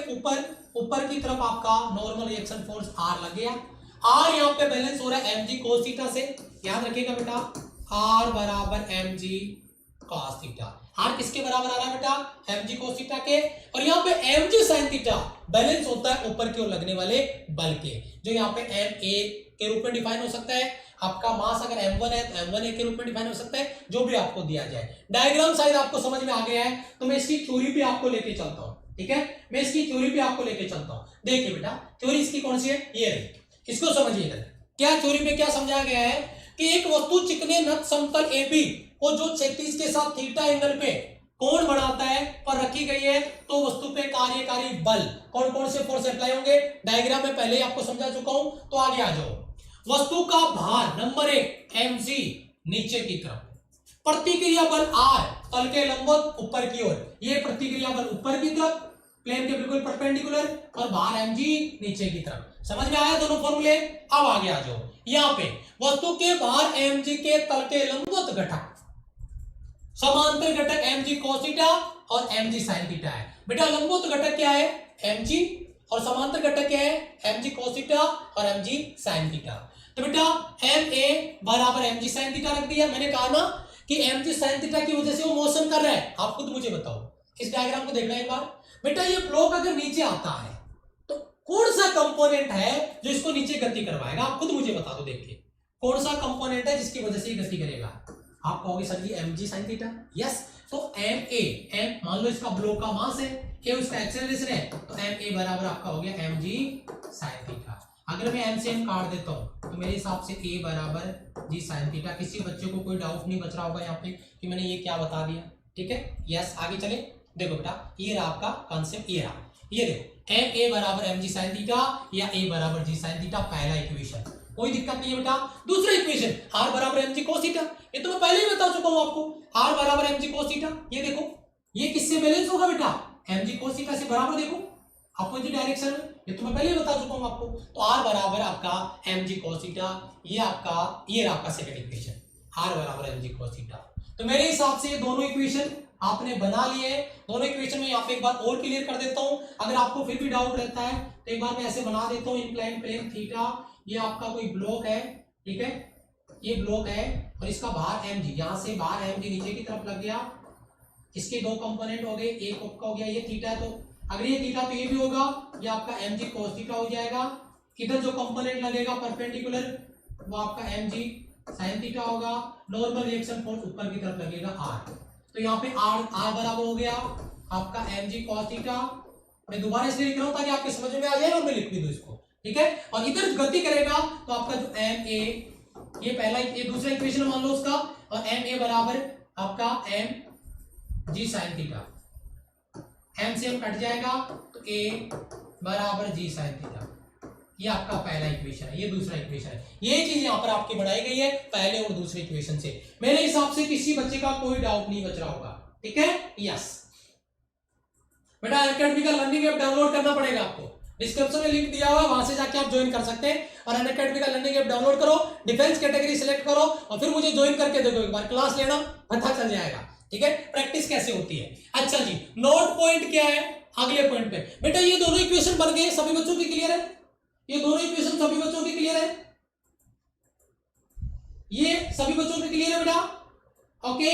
ऊपर की तरफ आपका नॉर्मल रिएक्शन फोर्स R लग गया, R यहाँ पे बैलेंस हो रहा है mg cos थीटा से, याद रखिएगा बेटा R बराबर mg cos थीटा। R किसके बराबर आ रहा है बेटा, mg cos थीटा के, और यहाँ पे mg sin थीटा बैलेंस होता है ऊपर की ओर लगने वाले बल के, जो यहाँ पे ma के रूप में डिफाइन हो सकता है। आपका मास अगर m1 है तो m1a के रूप में डिफाइन हो सकता है, जो भी आपको दिया जाए। डायग्राम शायद आपको समझ में आ गया है, तो मैं इसकी थ्योरी पे आपको लेके चलता हूँ। ठीक है, मैं इसकी थ्योरी पे आपको लेके चलता हूँ। देखिए बेटा थ्योरी इसकी कौन सी है, ये रही, इसको समझिएगा। क्या थ्योरी में क्या समझाया गया है कि एक वस्तु चिकने नत समतल AB को जो क्षैतिज के साथ थीटा एंगल पे कोण बनाता है पर रखी गई है, तो वस्तु पे कार्यकारी बल कौन कौन से फोर्स अप्लाई होंगे, डायग्राम में पहले ही आपको समझा चुका हूं, तो आगे आ जाओ। वस्तु का भार नंबर 1 mg नीचे की तरफ, प्रतिक्रिया बल R तल के लंबवत ऊपर की ओर, ये प्रतिक्रिया बल ऊपर की तरफ प्लेन के बिल्कुल परपेंडिकुलर, और भार mg नीचे की तरफ। समझ में आया दोनों फॉर्मूले। अब आगे आ जाओ, यहाँ पे वस्तु के भार mg के तल के लंबवत घटक, समांतर घटक mg cos थीटा और mg sin थीटा है। बेटा लंबवत घटक क्या है, mg, और समांतर घटक क्या है, mg cos थीटा और mg sin थीटा। तो बेटा ma बराबर mg sin थीटा रख दिया। मैंने कहा ना कि mg sin थीटा की वजह से वो मोशन कर रहा है, आप खुद मुझे बताओ, इस डायग्राम को देखना एक बार। बेटा ये ब्लॉक अगर नीचे आता है तो कौन सा कंपोनेंट है जो इसको नीचे गति करवाएगा, आप खुद मुझे बता दो। देखिए कौन सा कंपोनेंट है जिसकी वजह से ये गति करेगा, आप कहोगे सर जी mg sin थीटा। यस, तो m मान लो इसका ब्लॉक का मास है, a उसका एक्सेलरेशन है, तो ma बराबर आपका हो गया mg sin थीटा। अगर मैं m से m काट देता हूं तो मेरे हिसाब से a बराबर g sin थीटा। किसी बच्चे को कोई डाउट नहीं बच रहा होगा यहाँ पे कि मैंने ये क्या बता दिया। ठीक है, यस, आगे चले। देखो बेटा ये रहा आपका कॉन्सेप्ट, ये रहा, ये देखो ma बराबर mg sin थीटा या a बराबर g sin थीटा, पहला इक्वेशन, कोई दिक्कत नहीं है बेटा। दूसरा इक्वेशन r बराबर mg cos थीटा, ये तो मैं पहले ही बता चुका हूं आपको, r बराबर mg cos थीटा। ये देखो ये किससे बैलेंस होगा बेटा, mg cos थीटा से बराबर, देखो अपोजिट डायरेक्शन में, ये तो मैं पहले ही बता चुका हूं आपको। तो r बराबर आपका mg cos थीटा, ये आपका सेकंड इक्वेशन, r बराबर mg cos थीटा। तो मेरे हिसाब से ये दोनों इक्वेशन आपने बना लिए। दोनों इक्वेशन में यहाँ पे एक बार और क्लियर कर देता हूं, अगर आपको फिर भी डाउट रहता है तो एक बार मैं ऐसे बना देता हूँ। इंक्लाइंड प्लेन थीटा, ये आपका कोई ब्लॉक है, ठीक है, ये ब्लॉक है और इसका भार mg, यहाँ से भार mg नीचे की तरफ लग गया। इसके दो कंपोनेंट हो गए, एक आपका हो गया ये थीटा, तो अगर ये थीटा तो ये भी होगा, ये आपका mg cos थीटा हो जाएगा। इधर जो कंपोनेंट लगेगा परपेंडिकुलर वो आपका mg sin थीटा होगा। नॉर्मल रिएक्शन फोर्स ऊपर की तरफ लगेगा r, तो यहाँ पे r बराबर हो गया आपका mg cos थीटा। मैं दोबारा इसलिए लिख रहा हूँ ताकि आपके समझ में आ जाए और मैं लिख भी दूं इसको, ठीक है। और इधर गति करेगा तो आपका जो ma, ये पहला, ये दूसरा इक्वेशन मान लो उसका, और ma बराबर आपका mg sin थीटा, m से m कट जाएगा तो a बराबर g sin थीटा। ये आपका पहला इक्वेशन है, ये दूसरा इक्वेशन है। ये चीज यहाँ पर आपकी बढ़ाई गई है पहले और दूसरे इक्वेशन से। मेरे हिसाब से किसी बच्चे का कोई डाउट नहीं बच रहा होगा, ठीक है। यस बेटा, अकेडमी का लर्निंग ऐप डाउनलोड करना पड़ेगा आपको। डिस्क्रिप्शन में लिंक दिया हुआ है, वहां से जाके आप ज्वाइन कर सकते हैं और अनअकैडमी का लर्निंग ऐप डाउनलोड करो, डिफेंस कैटेगरी सिलेक्ट करो और फिर मुझे ज्वाइन करके देखो, एक बार क्लास लेना, पता चल जाएगा। ठीक है, प्रैक्टिस कैसे होती है। अच्छा जी, नोट पॉइंट क्या है अगले पॉइंट पे। बेटा ये दोनों इक्वेशन बन गए, सभी बच्चों की क्लियर है? ये दोनों इक्वेशन सभी बच्चों की क्लियर है? ये सभी बच्चों की क्लियर है बेटा? ओके,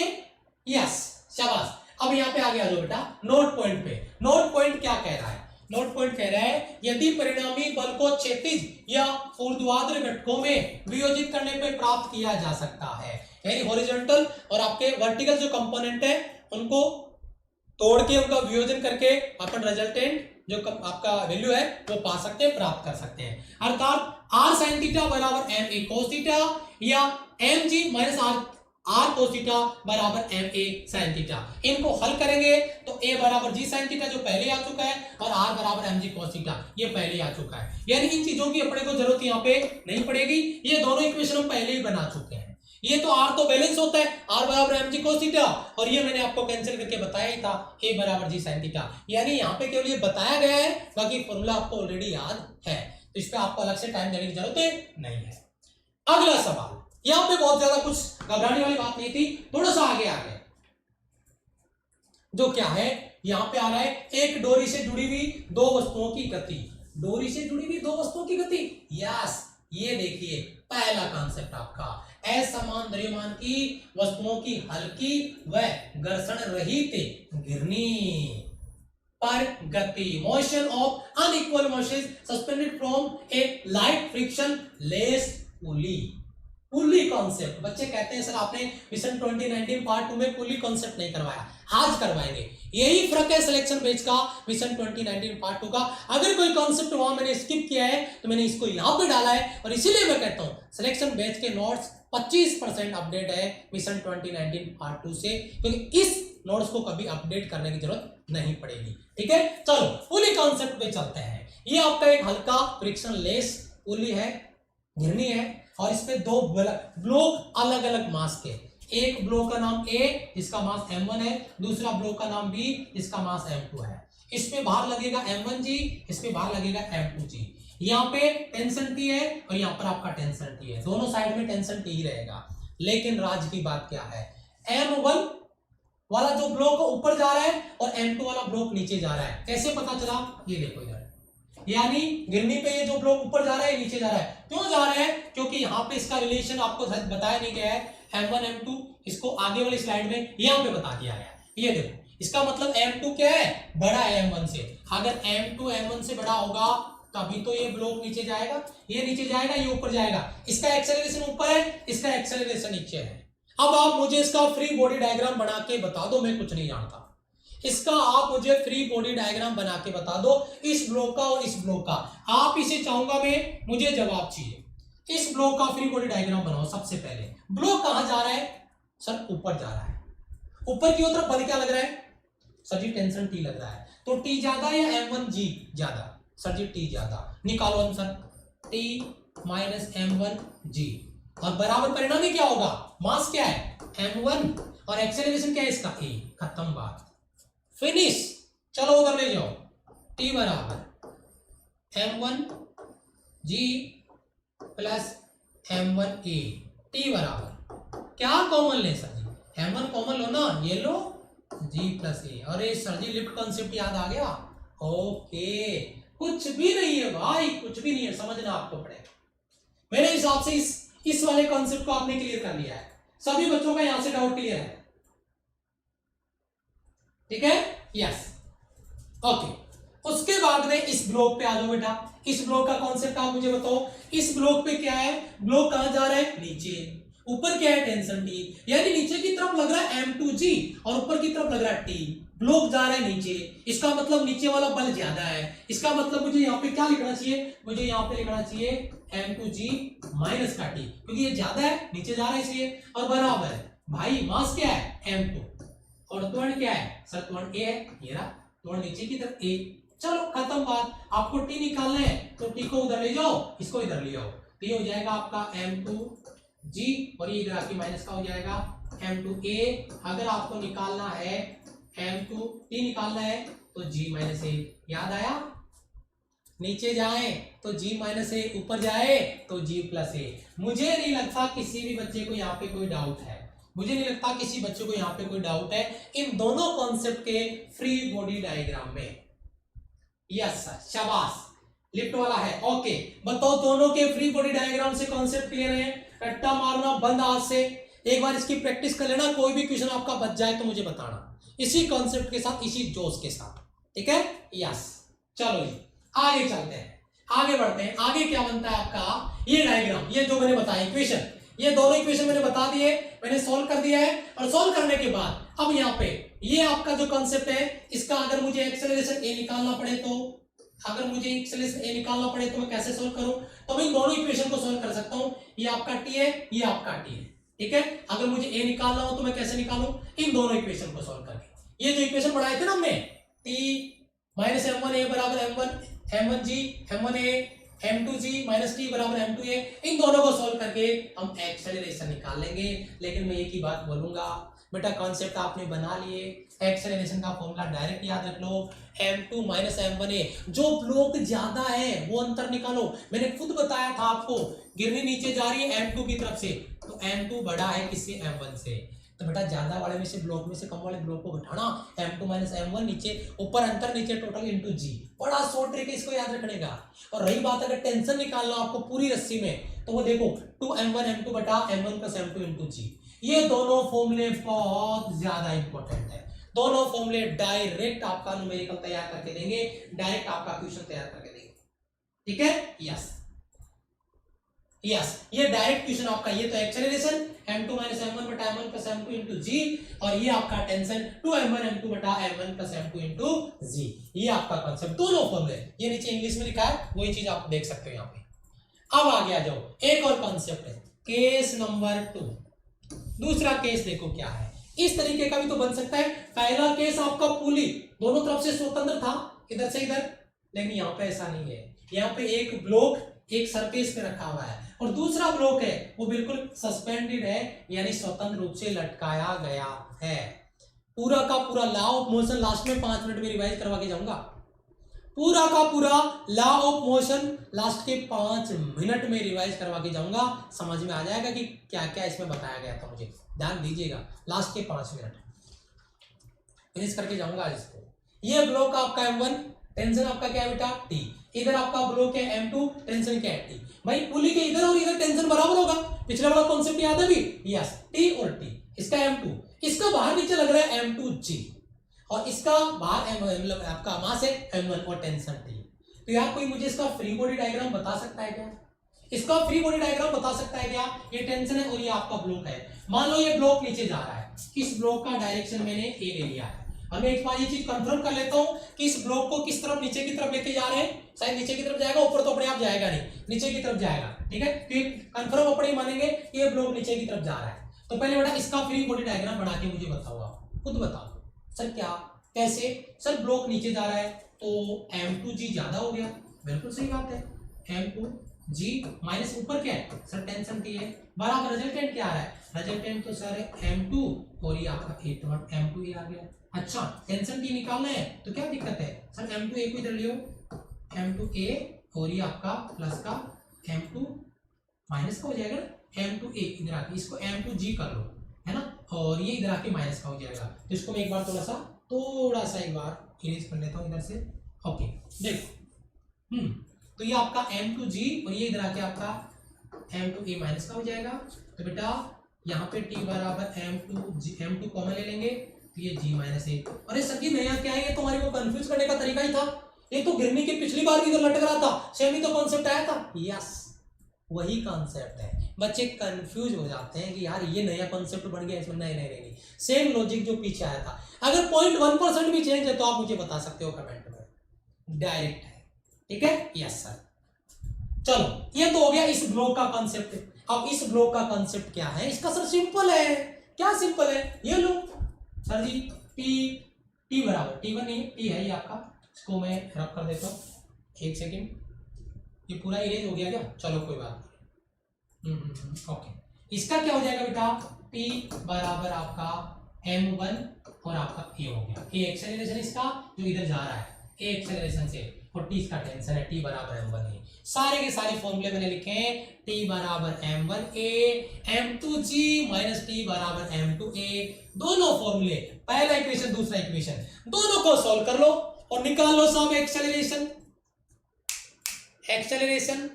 यस, शाबाश। अब यहां पे आ गया जो बेटा नोट पॉइंट पे। नोट पॉइंट क्या कह रहा है? नोट पॉइंट कह रहा है यदि परिणामी बल को क्षैतिज या ऊर्ध्वाधर घटकों में वियोजित करने पे प्राप्त किया जा सकता है, यानी हॉरिजॉन्टल और आपके वर्टिकल जो कंपोनेंट है उनको तोड़ के उनका वियोजन करके अपन रिजल्टेंट जो आपका वैल्यू है वो पा सकते हैं, प्राप्त कर सकते हैं। अर्थात r sin थीटा बराबर ma cos थीटा या mg minus r cos theta बराबर ma sin थीटा। इनको हल करेंगे तो a बराबर g sin थीटा जो पहले आ चुका है और r बराबर mg cos थीटा ये पहले आ चुका है, यानी इन चीजों की अपने को जरूरत यहाँ पे नहीं पड़ेगी। ये दोनों इक्वेशन हम पहले ही बना चुके हैं। ये तो r तो बैलेंस होता है, r बराबर mg cos थीटा, और ये मैंने आपको कैंसिल करके बताया ही था a बराबर g sin थीटा, यानी यहाँ पे केवल ये बताया गया है, बाकी फॉर्मूला आपको ऑलरेडी याद है, तो इस पे आपको अलग से टाइम देने की जरूरत नहीं है। अगला सवाल, यहाँ पे बहुत ज्यादा कुछ घबराने वाली बात नहीं थी, थोड़ा सा आगे आ गए। जो क्या है यहाँ पे आ रहा है, एक डोरी से जुड़ी हुई दो वस्तुओं की गति। डोरी से जुड़ी हुई दो वस्तुओं की गति, यस, ये देखिए पहला कॉन्सेप्ट आपका, असमान द्रव्यमान की वस्तुओं की हल्की व घर्षण रहित गिरनी पर गति, motion of unequal motion suspended from A light friction less pulley. Pulley concept बच्चे कहते हैं सर आपने मिशन 2019 पार्ट 2 में पुली कॉन्सेप्ट नहीं करवाया, आज करवाएंगे। यही फर्क है सिलेक्शन बैच का मिशन 2019 पार्ट 2 का। अगर कोई कॉन्सेप्ट वहां मैंने स्किप किया है तो मैंने इसको यहां पे डाला है, और इसीलिए मैं कहता हूं सिलेक्शन बैच के नोट्स 25% अपडेट है मिशन 2019 पार्ट 2 से, क्योंकि इस नोट्स को कभी अपडेट करने की जरूरत नहीं पड़ेगी। ठीक है, चलो पुली कॉन्सेप्ट पे चलते हैं। ये आपका एक हल्का फ्रिक्शन लेस पुली है, घिरनी है, और इसमें दो ब्लॉक अलग अलग मास के, एक ब्लॉक का नाम A जिसका मास m1 है, दूसरा ब्लॉक का नाम B जिसका मास m2 है। इस पे भार लगेगा m1g, इस पे भार लगेगा m2g। यहाँ पे टेंशन T है और यहाँ पर आपका टेंशन T है, दोनों साइड में टेंशन T ही रहेगा। लेकिन राज की बात क्या है, m1 वाला जो ब्लॉक ऊपर जा रहा है और m2 वाला ब्लॉक नीचे जा रहा है, कैसे पता चला? ये देखो इधर, यानी गिरनी पे ये जो ब्लॉक ऊपर जा रहा है नीचे जा रहा है, क्यों जा रहा है? क्योंकि यहाँ पे इसका रिलेशन आपको बताया नहीं गया है, m1 m2, इसको आगे वाली स्लाइड में यहाँ पे बता दिया गया। ये देखो, इसका मतलब m2 क्या है? बड़ा है m1 से। अगर m2 m1 से बड़ा होगा तभी तो ये ब्लॉक नीचे जाएगा, ये नीचे जाएगा, ये ऊपर जाएगा। इसका एक्सेलरेशन ऊपर है, इसका एक्सेलरेशन नीचे है। अब आप मुझे इसका फ्री बॉडी डायग्राम बना के बता दो, मैं कुछ नहीं जानता। इसका आप मुझे फ्री बॉडी डायग्राम बना के बता दो, इस ब्लॉक का और इस ब्लॉक का। आप इसे चाहूंगा मैं, मुझे जवाब चाहिए। इस ब्लॉक का फ्री बॉडी डायग्राम बनाओ। सबसे पहले ब्लॉक कहां जा रहा है? सर ऊपर जा रहा है। ऊपर की तरफ बल क्या लग रहा है? सर जी टेंशन T लग रहा है। तो T ज्यादा या m1g ज्यादा? सर जी T ज्यादा। निकालो आंसर, T माइनस m1g, और बराबर परिणामी क्या होगा? मास क्या है? m1, और एक्सेलरेशन क्या है इसका? a। खत्म बात, फिनिश। चलो उधर ले जाओ, T बराबर m1g प्लस m1a, T बराबर क्या कॉमन ले सर जी? m1 कॉमन लो ना, ये लो, g प्लस a। अरे सर जी लिफ्ट कॉन्सेप्ट याद आ गया? ओके, कुछ भी नहीं है भाई, कुछ भी नहीं है, समझना आपको पड़ेगा। मेरे हिसाब से इस वाले कॉन्सेप्ट को आपने क्लियर कर लिया है। सभी बच्चों का यहां से डाउट क्लियर है? ठीक है, यस, ओके। उसके बाद में इस ब्लॉक पे आ जाओ बेटा। इस ब्लॉक का कॉन्सेप्ट आप मुझे बताओ। इस ब्लॉक पे क्या है? ब्लॉक कहां जा रहा है? नीचे। ऊपर क्या है? टेंशन T, यानी नीचे की तरफ लग रहा है m2g और ऊपर की तरफ लग रहा है T। ब्लॉक जा रहा है नीचे, इसका मतलब नीचे वाला बल ज्यादा है। इसका मतलब मुझे यहाँ पे क्या लिखना चाहिए? मुझे यहाँ पे लिखना चाहिए m2g माइनस का T, क्योंकि ये ज्यादा है, नीचे जा रहा है इसलिए, और बराबर है भाई मास क्या है? m2, और त्वरण क्या है? सर त्वरण A है, ये रहा त्वरण नीचे की तरफ A। चलो खत्म बात। आपको T निकालना है तो T को उधर ले जाओ, इसको इधर ले आओ, तो ये हो जाएगा आपका m2g, और ये इधर आके माइनस का हो जाएगा m2a। अगर आपको निकालना है m2 T निकालना है तो g माइनस a। याद आया? नीचे जाए तो g माइनस ए, ऊपर जाए तो g प्लस ए। मुझे नहीं लगता किसी भी बच्चे को यहाँ पे कोई डाउट है, मुझे नहीं लगता किसी बच्चे को यहाँ पे कोई डाउट है इन दोनों कॉन्सेप्ट के फ्री बॉडी डायग्राम में। यस सर, शाबाश, लिफ्ट वाला है। ओके, बताओ दोनों के फ्री बॉडी डायग्राम से कॉन्सेप्ट क्लियर है? रट्टा मारना बंद आज से, एक बार इसकी प्रैक्टिस कर लेना, कोई भी क्वेश्चन आपका बच जाए तो मुझे बताना, इसी कॉन्सेप्ट के साथ, इसी जोश के साथ, ठीक है? यस, चलो जी आगे चलते हैं, आगे बढ़ते हैं। आगे क्या बनता है आपका? ये डायग्राम, ये जो मैंने बताया इक्वेशन, ये दोनों इक्वेशन मैंने बता दिए, मैंने सोल्व कर दिया है। और सोल्व करने के बाद अब यहाँ पे ये आपका जो कॉन्सेप्ट है, इसका अगर मुझे एक्सेलरेशन ए निकालना पड़े तो, अगर मुझे एक्सेलरेशन ए निकालना पड़े तो मैं कैसे सोल्व करूं? तो मैं इन दोनों इक्वेशन को सोल्व कर सकता हूं। ये आपका टी है, ये आपका टी है, ठीक है? अगर मुझे ए निकालना हो तो मैं कैसे निकालूं? इन दोनों इक्वेशन को सोल्व करके। ये जो इक्वेशन पढ़ाए थे ना हमने, T minus M one A बराबर M one G, M one A M two G minus T बराबर एम टू ए, इन दोनों को सोल्व करके हम एक्सेलरेशन निकाल लेंगे। लेकिन मैं एक ही बात बोलूंगा, बेटा कॉन्सेप्ट आपने बना लिए, एक्सेलरेशन का फॉर्मूला डायरेक्ट याद रख लो, m2 माइनस m1a, जो ब्लॉक ज्यादा है वो अंतर निकालो। मैंने खुद बताया था आपको, गिरनी नीचे जा रही है m2 की तरफ से, तो m2 बड़ा है किससे? m1 से। तो बेटा ज्यादा वाले में से ब्लॉक में से कम वाले ब्लॉक को घटाना, m2 माइनस m1 नीचे, ऊपर अंतर, नीचे टोटल इंटू जी। बड़ा शॉर्ट ट्रिक है, इसको याद रखने का। और रही बात अगर टेंशन निकालना आपको पूरी रस्सी में, तो वो देखो 2m1 m2 बटा m1 प्लस m2 इंटू जी। ये दोनों फॉर्मूले बहुत ज्यादा इंपॉर्टेंट है, दोनों फॉर्मूले डायरेक्ट आपका न्यूमेरिकल तैयार करके देंगे, डायरेक्ट आपका क्वेश्चन तैयार करके देंगे, ठीक है? यस यस, ये डायरेक्ट क्वेश्चन आपका, ये तो एक्सेलरेशन m2 माइनस m1 बटा m1 प्लस m2 इंटू जी, और ये आपका टेंशन 2m1 m2 बटा m1 प्लस m2 इंटू जी। ये आपका कॉन्सेप्ट, दोनों फॉर्मूले, ये नीचे इंग्लिश में लिखा है, वही चीज आप देख सकते हो यहाँ पे। अब आगे आ जाओ, एक और कॉन्सेप्ट है, केस नंबर 2। दूसरा केस देखो क्या है, इस तरीके का भी तो बन सकता है। पहला केस आपका पुली दोनों तरफ से स्वतंत्र था, इधर से इधर, लेकिन यहाँ पे ऐसा नहीं है। यहाँ पे एक ब्लॉक एक सरफेस पे रखा हुआ है, और दूसरा ब्लॉक है वो बिल्कुल सस्पेंडेड है, यानी स्वतंत्र रूप से लटकाया गया है। पूरा का पूरा लॉ ऑफ मोशन लास्ट में 5 मिनट में रिवाइज करवा के जाऊंगा, पूरा का पूरा लॉ ऑफ मोशन लास्ट के 5 मिनट में रिवाइज करवा के जाऊंगा, समझ में आ जाएगा कि क्या क्या इसमें बताया गया था। मुझे ध्यान दीजिएगा, लास्ट के 5 मिनट फिनिश करके जाऊंगा आज इसको। ये ब्लॉक आपका m1, टेंशन आपका क्या है बेटा? t। इधर आपका ब्लॉक है m2, टेंशन क्या है? t। भाई पुली के इधर और इधर टेंशन बराबर होगा, पिछले वाला कॉन्सेप्ट याद है भी? यस, t और t, इसका m2, इसका बाहर नीचे लग रहा है m2g, और इसका बाहर मतलब आपका मास है m1 और टेंशन t। तो यार कोई मुझे इसका फ्री बॉडी डायग्राम बता सकता है क्या? इसका फ्री बॉडी डायग्राम बता सकता है क्या? ये टेंशन है और ये आपका ब्लॉक है। मान लो ये ब्लॉक नीचे जा रहा है, इस ब्लॉक का डायरेक्शन मैंने ए ले लिया है। अब मैं एक बार ये चीज कंफर्म कर लेता हूँ कि इस ब्लॉक को किस तरफ, नीचे की तरफ लेके जा रहे हैं। शायद नीचे की तरफ जाएगा, ऊपर तो अपने आप जाएगा नहीं, नीचे की तरफ जाएगा, ठीक है? तो कंफर्म अपने ही मानेंगे कि ये ब्लॉक नीचे की तरफ जा रहा है। तो पहले बेटा इसका फ्री बॉडी डायग्राम बना के मुझे बताओ, आप खुद बताओ सर। क्या कैसे सर? ब्लॉक नीचे जा रहा है तो m2g ज्यादा हो गया, बिल्कुल सही बात है। m2g माइनस ऊपर क्या है सर? टेंशन t है, बराबर रिजल्टेंट क्या आ रहा है? रिजल्टेंट तो सर m2 और ये आपका m2a आ गया। अच्छा, टेंशन t निकालना है तो क्या दिक्कत है सर? m2a को इधर लियो, m2a, और ये आपका प्लस का m2 माइनस का हो जाएगा, m2a इधर आके इसको m2g कर लो, है ना? और ये इधर आके माइनस का हो जाएगा। तो इसको मैं एक बार थोड़ा सा एक बार इरेज कर लेता हूँ इधर से। ओके देखो, तो ये आपका m2g और ये इधर आके आपका m2a माइनस का हो जाएगा। तो बेटा यहाँ पे t बराबर m2 कॉमन ले लेंगे, तो ये g माइनस ए। अरे सर जी नया क्या है? ये तुम्हारे को कंफ्यूज करने का तरीका ही था, ये तो गिरने की पिछली बार भी इधर लटक रहा था, सेम ही तो कॉन्सेप्ट आया था। यस, वही कॉन्सेप्ट है। बच्चे कंफ्यूज हो जाते हैं कि यार ये नया कॉन्सेप्ट बन गया इसमें। नहीं, सेम लॉजिक जो पीछे आया था। अगर 0.1% भी चेंज है तो आप मुझे बता सकते हो कमेंट में, डायरेक्ट है, ठीक है? Yes sir. चलो ये तो हो गया इस ब्लॉक का कॉन्सेप्ट। अब इस ब्लॉक का कॉन्सेप्ट क्या है इसका? सर सिंपल है। क्या सिंपल है? ये लो सर जी, टी बराबर टी वन टी है ये आपका, इसको मैं रब कर देता हूँ, एक सेकेंड। ये पूरा इरेज हो गया क्या? चलो कोई बात नहीं। ओके, इसका क्या हो जाएगा बेटा? टी बराबर आपका m1 और आपका ए हो गया। ए एक्सेलरेशन इसका जो इधर जा रहा है, ए एक्सेलरेशन से, और टी इसका टेंशन है, टी बराबर m1a। सारे के सारे फॉर्मूले मैंने लिखे हैं, टी बराबर m1a m2g माइनस टी बराबर m2a। दोनों फॉर्मूले, पहला इक्वेशन दूसरा इक्वेशन, दोनों को सॉल्व कर लो और निकाल लो सम एक्सेलरेशन। एक्सेलरेशन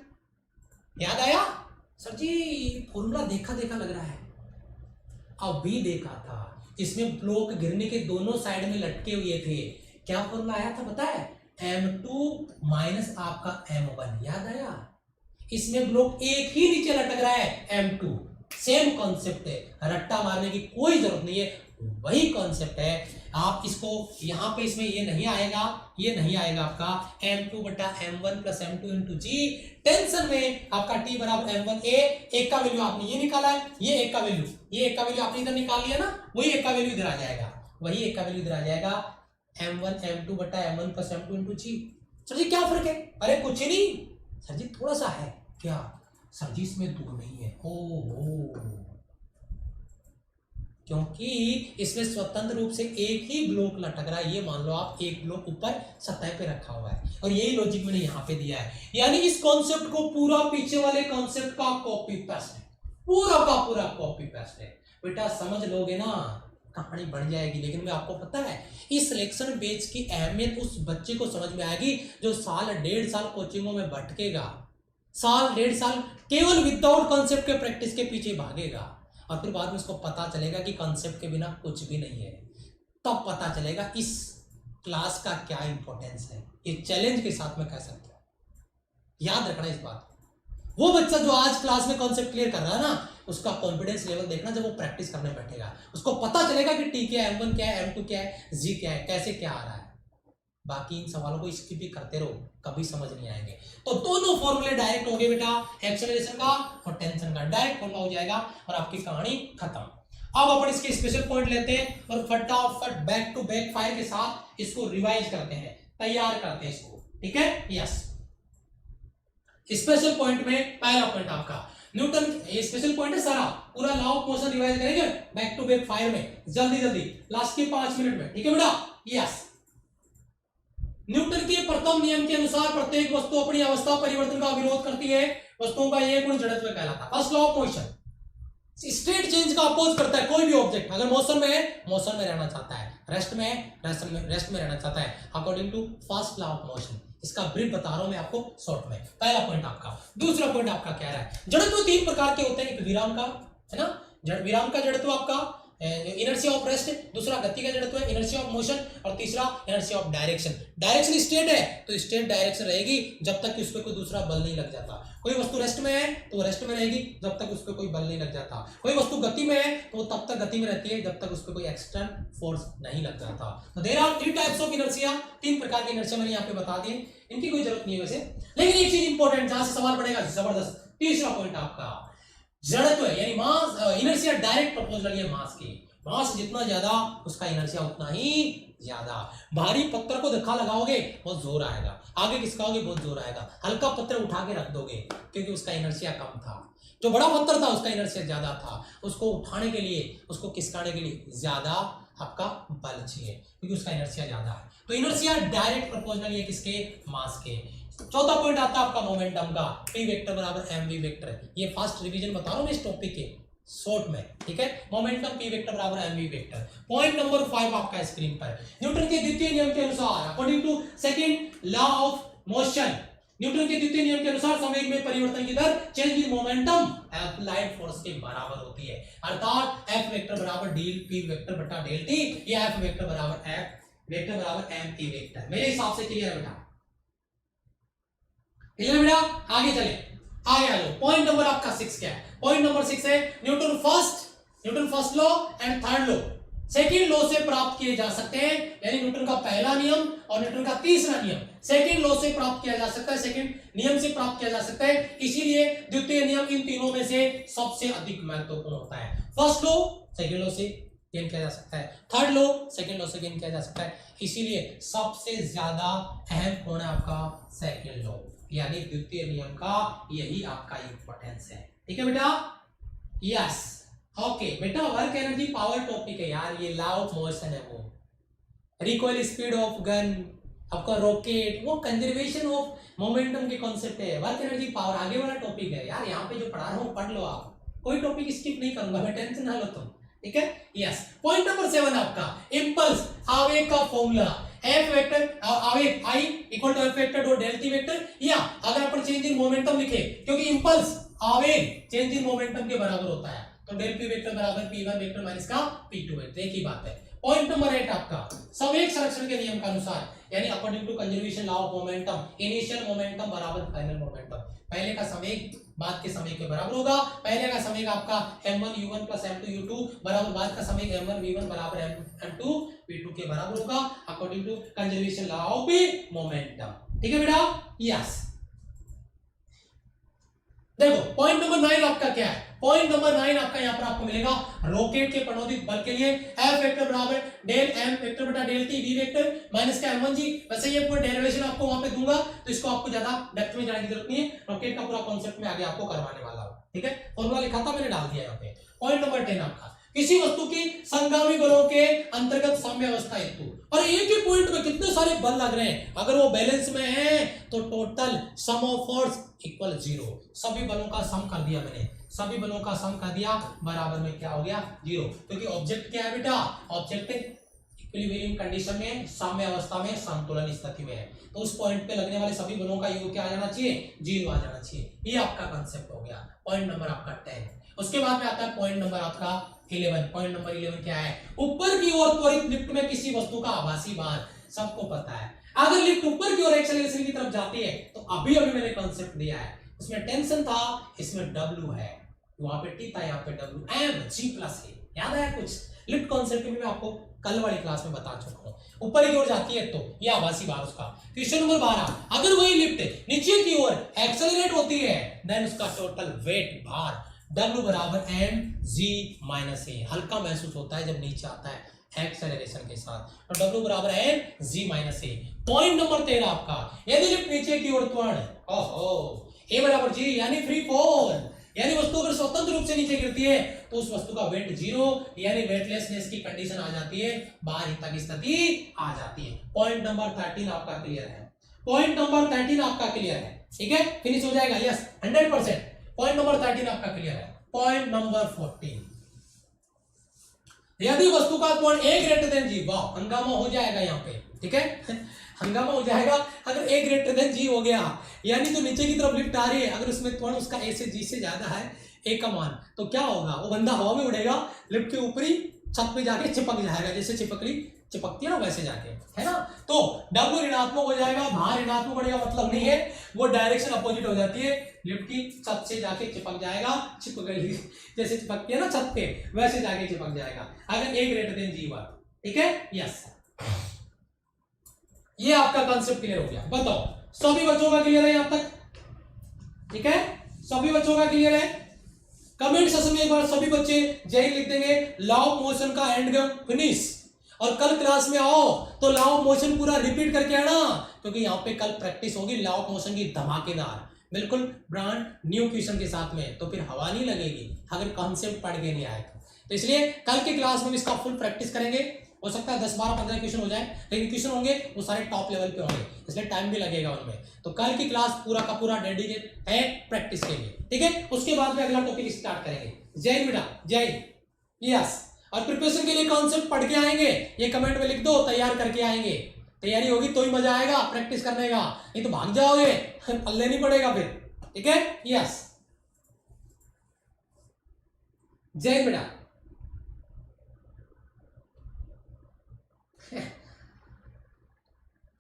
याद आया? सर जी फॉर्मूला देखा देखा लग रहा है, अब भी देखा था। इसमें ब्लॉक गिरने के दोनों साइड में लटके हुए थे। क्या फॉर्मूला आया था पता है? m2 माइनस आपका m1, याद आया? इसमें ब्लॉक एक ही नीचे लटक रहा है, m2। सेम कॉन्सेप्ट है, रट्टा मारने की कोई जरूरत नहीं है, वही कॉन्सेप्ट है। आप इसको यहाँ पे इसमें ये नहीं आएगा, ये नहीं आएगा आपका m2 बटा m1 प्लस m2 इंटू जी। टेंशन में आपका t बराबर m1a, एक का वैल्यू आपने ये निकाला है, ये एक का वैल्यू, ये एक का वैल्यू आपने इधर निकाल लिया ना, वही एक का वैल्यू इधर आ जाएगा, वही एक का वैल्यू इधर आ जाएगा m1 m2 बटा m1 प्लस m2 इंटू जी। सर जी क्या फर्क है? अरे कुछ ही नहीं सर जी, थोड़ा सा है। क्या सर जी? इसमें दूर नहीं है। ओहो, क्योंकि इसमें स्वतंत्र रूप से एक ही ब्लॉक लटक रहा है। ये मान लो आप एक ब्लॉक ऊपर सतह पे रखा हुआ है, और यही लॉजिक मैंने यहाँ पे दिया है। यानी इस कॉन्सेप्ट को पूरा पीछे वाले कॉन्सेप्ट का कॉपी पेस्ट है, पूरा का पूरा कॉपी पेस्ट है। बेटा समझ लोगे ना, कहानी बढ़ जाएगी। लेकिन मैं आपको पता है इस सिलेक्शन बेच की अहमियत उस बच्चे को समझ में आएगी जो साल 1.5 साल कोचिंगों में भटकेगा, साल 1.5 साल केवल विदाउट कॉन्सेप्ट के प्रैक्टिस के पीछे भागेगा, और फिर बाद में उसको पता चलेगा कि कॉन्सेप्ट के बिना कुछ भी नहीं है। तब पता चलेगा इस क्लास का क्या इंपॉर्टेंस है। ये चैलेंज के साथ में कह सकते हो, याद रखना इस बात को। वो बच्चा जो आज क्लास में कॉन्सेप्ट क्लियर कर रहा है ना, उसका कॉन्फिडेंस लेवल देखना जब वो प्रैक्टिस करने बैठेगा, उसको पता चलेगा कि टी क्या है, m1 क्या है, m2 क्या है, जी क्या है, कैसे क्या आ रहा है। बाकी इन सवालों को स्किप भी करते रहो, कभी समझ नहीं आएंगे। तो दोनों फॉर्मूले डायरेक्ट हो गए बेटा, एक्सेलरेशन का और टेंशन का डायरेक्ट फॉर्मूला हो जाएगा और आपकी कहानी खत्म। अब अपन इसके स्पेशल पॉइंट लेते हैं और फटाफट बैक टू बैक फायर के साथ इसको रिवाइज करते हैं, तैयार करते हैं इसको, ठीक है? यस, स्पेशल पॉइंट में पहला पॉइंट आपका न्यूटन, ये स्पेशल पॉइंट है सारा, पूरा लॉ ऑफ मोशन रिवाइज करेंगे बैक टू बैक फायर में, जल्दी जल्दी लास्ट के 5 मिनट में, ठीक है बेटा? यस, न्यूटन के प्रथम नियम के अनुसार प्रत्येक वस्तु अपनी अवस्था परिवर्तन का विरोध करती है। वस्तुओं का एक गुण जड़त्व कहलाता है। First law of motion, state change का अपोज करता है कोई भी ऑब्जेक्ट। अगर मोशन में है, मोशन में रहना चाहता है, रेस्ट में है, रेस्ट में रहना चाहता है, according to first law of motion. इसका ब्रीफ बता रहा हूं मैं आपको शॉर्ट में। पहला पॉइंट आपका। दूसरा पॉइंट आपका कह रहा है जड़त्व 3 प्रकार के होते हैं, एक विराम का है ना, विराम का जड़त्व आपका इनर्शिया ऑफ रेस्ट, दूसरा गति का जड़त्व है इनर्शिया ऑफ मोशन, और तीसरा inertia of direction. Direction state है तो स्टेट डायरेक्शन रहेगी जब तक कि उस पर कोई दूसरा बल नहीं लग जाता। कोई वस्तु रेस्ट में है तो वो रेस्ट में रहेगी जब तक उस पर कोई बल नहीं लग जाता। कोई वस्तु गति में है तो वो तब तक गति में रहती है जब तक उस पर कोई एक्सटर्नल फोर्स नहीं लग जाता। तो there are 3 types of inertia, 3 प्रकार की इनर्शिया मैंने यहाँ पे बता दिए, इनकी कोई जरूरत नहीं है वैसे। लेकिन एक चीज इंपॉर्टेंट जहां से सवाल पड़ेगा जबरदस्त, तीसरा पॉइंट आपका जड़त्व है, यानी मास, इनर्शिया डायरेक्ट प्रोपोर्शनल है मास के। मास जितना ज्यादा उसका इनर्शिया उतना ही ज्यादा। भारी पत्थर को धक्का लगाओगे बहुत जोर आएगा, आगे खिसकाओगे बहुत जोर आएगा। हल्का पत्थर उठा के रख दोगे क्योंकि उसका इनर्शिया कम था। जो बड़ा पत्थर था उसका इनर्शिया ज्यादा था, उसको उठाने के लिए, उसको खिसकाने के लिए ज्यादा आपका बल चाहिए क्योंकि उसका इनर्शिया ज्यादा है। तो इनर्शिया डायरेक्ट प्रोपोर्शनल है किसके? मास के। चौथा पॉइंट आता है आपका मोमेंटम का, पी वेक्टर बराबर एम वी वेक्टर। ये फास्ट रिवीजन बता रहा हूं मैं इस टॉपिक के शॉर्ट में, ठीक है? मोमेंटम पी वेक्टर बराबर M V vector. Point number 5 आपका स्क्रीन पर, न्यूटन के द्वितीय नियम के अनुसार according to second law of motion, Newton के द्वितीय नियम के अनुसार संवेग में परिवर्तन की दर change in momentum applied force के बराबर होती है। अर्थात एफ वेक्टर बराबर डी पी वेक्टर बटा डेल टी, या एफ वेक्टर बराबर एम पी वेक्टर। मेरे हिसाब से क्लियर है बेटा? क्लियर बेटा? आगे चले, आगे आ लो। पॉइंट नंबर आपका 6 क्या है? पॉइंट नंबर 6 है Newton first law and third law second law से प्राप्त किए जा सकते हैं। यानी न्यूटन का पहला नियम और न्यूटन का तीसरा नियम सेकंड लॉ से प्राप्त किया जा सकता है, सेकंड नियम से प्राप्त किया जा सकता है। इसीलिए द्वितीय नियम इन तीनों में से सबसे अधिक महत्वपूर्ण होता है। फर्स्ट लॉ सेकंड लॉ से गेन किया जा सकता है, थर्ड लॉ सेकंड लॉ से गेन किया जा सकता है। इसीलिए सबसे ज्यादा अहम कौन है आपका? सेकंड लॉ, यानी द्वितीय नियम का यही आपका इंपॉर्टेंस है। ठीक है बेटा? यस, ओके बेटा। वर्क एनर्जी पावर टॉपिक है यार, ये लॉ ऑफ मोशन है वो। रिकॉइल स्पीड ऑफ गन आपका रॉकेट, वो कंजर्वेशन ऑफ मोमेंटम के कॉन्सेप्ट है, वर्क एनर्जी पावर, आगे वाला टॉपिक है यार। यहाँ पे जो पढ़ा रहा हूँ पढ़ लो आप, कोई टॉपिक स्किप नहीं करूंगा मैं, टेंशन ना लो तुम, ठीक है। यस, पॉइंट नंबर 7 आपका इंपल्स, आवेग का फॉर्मूला, एफ वेक्टर आवेग I equal to F vector dot del T vector, या अगर अपन चेंज इन मोमेंटम लिखे, क्योंकि इंपल्स आवेग चेंज इन मोमेंटम के बराबर होता है, तो डेल पी वेक्टर बराबर पी1 वेक्टर माइनस का पी2 वेक्टर, एक ही बात है। पॉइंट नंबर 8 आपका संवेग संरक्षण के नियम के अनुसार, यानी according to conservation law of momentum, initial momentum बराबर फाइनल मोमेंटम, पहले का संवेग बाद के संवेग के बराबर होगा। पहले का संवेग आपका m1 u1 plus m2 u2 बराबर बाद का संवेग m1 v1 बराबर m2 v2 के बराबर होगा, according to conservation law of momentum, ठीक है बेटा। यस, देखो पॉइंट नंबर 9 आपका क्या है, पॉइंट नंबर 9 आपका यहाँ पर आपको मिलेगा रॉकेट के प्रणोदित बल के लिए F वेक्टर बराबर डेल m वेक्टर बटा del t v vector minus का m1 जी। वैसे ये पूरा डेरिवेशन आपको वहां पे दूंगा, तो इसको आपको ज्यादा डेप्थ में जाने की जरूरत नहीं है, रॉकेट का पूरा कॉन्सेप्ट में आगे आपको करवाने वाला हूं, ठीक है। फॉर्मूला लिखा था मैंने, डाल दिया यहाँ पे। पॉइंट नंबर 10 आपका किसी वस्तु की संगामी बलों के अंतर्गत साम्यावस्था हेतु, और एक ही पॉइंट में कितने सारे बल लग रहे हैं, अगर वो बैलेंस में है तो total sum of force equal 0, सभी बलों का सम कर दिया मैंने, सभी बलों का सम कर दिया, बराबर में क्या हो गया 0, क्योंकि ऑब्जेक्ट क्या है बेटा, ऑब्जेक्ट इक्विलिब्रियम कंडीशन में, साम्य अवस्था में, संतुलन स्थिति में है, तो उस पॉइंट पे लगने वाले सभी बलों का योग क्या आ जाना चाहिए, 0 आ जाना चाहिए। ये आपका कंसेप्ट हो गया, पॉइंट नंबर आपका 10। उसके बाद में आता है पॉइंट नंबर आपका 11। पॉइंट नंबर 11 क्या है, ऊपर की ओर त्वरित लिफ्ट में किसी वस्तु का आभासी भार, सबको पता है अगर लिफ्ट ऊपर की ओर एक्सेलरेशन की तरफ जाती है तो अभी मैंने कॉन्सेप्ट दिया है, उसमें टेंशन था, इसमें W है, वहां पे T था, यहाँ पे W m g प्लस है, याद आया कुछ लिफ्ट कॉन्सेप्ट में मैं आपको कल वाली क्लास में बता चुका हूं, ऊपर की ओर जाती है तो ये आभासी भार उसका। क्वेश्चन नंबर 12, अगर वही लिफ्ट नीचे की ओर एक्सेलरेट होती है देन उसका टोटल वेट भार W बराबर mg माइनस ए, हल्का महसूस होता है जब नीचे आता है एक्सेलरेशन के साथ, तो W बराबर mg माइनस ए। पॉइंट नंबर 13 आपका, यदि लिफ्ट नीचे की ओर त्वरण, ओहो A बराबर g यानी फ्री फॉल, यानी वस्तु अगर स्वतंत्र रूप से नीचे गिरती है तो उस वस्तु का वेट 0 यानी वेटलेसनेस की कंडीशन आ जाती है, बाह्यता की स्थिति आ जाती है। पॉइंट नंबर 13 आपका क्लियर है, पॉइंट नंबर 13 आपका क्लियर है, ठीक है, फिनिश हो जाएगा, यस 100%। पॉइंट नंबर 13 आपका क्लियर है। पॉइंट नंबर 14, यदि वस्तु का त्वरण a ग्रेटर देन g, वाह हंगामा हो जाएगा यहाँ पे, ठीक है हंगामा हो जाएगा अगर a ग्रेटर देन g हो गया, यानी जो नीचे की तरफ लिफ्ट आ रही है अगर उसमें त्वरण उसका a से g से ज्यादा है, a का मान, तो क्या होगा, वो बंदा हवा में उड़ेगा, लिफ्ट के ऊपरी छत पे जाके चिपक जाएगा, जैसे चिपकती है ना वैसे जाके, है ना, तो W ऋणात्मक हो जाएगा, भार ऋणात्मक बढ़ेगा मतलब नहीं है, वो डायरेक्शन अपोजिट हो जाती है, लिफ्ट की छत से जाके चिपक जाएगा, चिपक गई जैसे चिपकती है ना छत पे वैसे जाके चिपक जाएगा अगर a ग्रेटर देन g हुआ, ठीक है। यस, ये आपका कॉन्सेप्ट क्लियर हो गया। बताओ सभी बच्चों का क्लियर है यहां तक, ठीक है, सभी बच्चों का क्लियर है। कमेंट सेक्शन में एक बार सभी बच्चे जय लिख देंगे, लॉ ऑफ मोशन का एंड गेम फिनिश, और कल क्लास में आओ तो लॉ ऑफ मोशन पूरा रिपीट करके आना, क्योंकि यहाँ पे कल प्रैक्टिस होगी लॉ ऑफ मोशन की धमाकेदार, बिल्कुल ब्रांड न्यू क्वेश्चन के साथ में, तो फिर हवा नहीं लगेगी अगर कॉन्सेप्ट पढ़ के नहीं आए तो इसलिए कल की क्लास में इसका फुल प्रैक्टिस करेंगे। हो सकता है 10 12 15 क्वेश्चन हो जाए, लेकिन क्वेश्चन होंगे वो सारे टॉप लेवल पे होंगे, इसलिए टाइम भी लगेगा उनमें, तो कल की क्लास पूरा का पूरा डेडिकेट है प्रैक्टिस के लिए, ठीक है। उसके बाद में अगला टॉपिक स्टार्ट करेंगे। जय बेटा जय, यस, और प्रिपरेशन के लिए कॉन्सेप्ट पढ़ के आएंगे, ये कमेंट में लिख दो, तैयार करके आएंगे, तैयारी होगी तो ही मजा आएगा प्रैक्टिस करने का, नहीं तो भाग जाओगे पल्ले नहीं पड़ेगा फिर, ठीक है। यस, जय बेटा,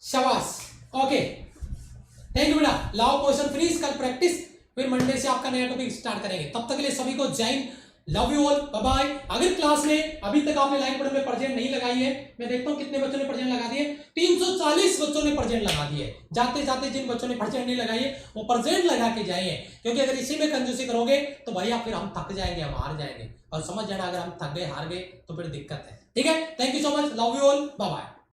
शाबाश, ओके, थैंक यू बेटा। लॉ ऑफ मोशन फिनिश, कल प्रैक्टिस, फिर मंडे से आपका नया टॉपिक स्टार्ट करेंगे। तब तक के लिए सभी को जय हिंद, love you all, bye bye. अगर क्लास में अभी तक आपने लाइक बटन में प्रेजेंट नहीं लगाई है, मैं देखता हूं कितने बच्चों ने प्रेजेंट लगा दिए, 340 बच्चों ने प्रेजेंट लगा दिए। जाते जाते जिन बच्चों ने प्रेजेंट नहीं लगाई है वो प्रेजेंट लगा के जाइए, क्योंकि अगर इसी में कंजूसी करोगे तो भैया फिर हम थक जाएंगे, हम हार जाएंगे, और समझ जाना अगर हम थक गए हार गए तो फिर दिक्कत है, ठीक है। Thank you so much, love you all, bye bye.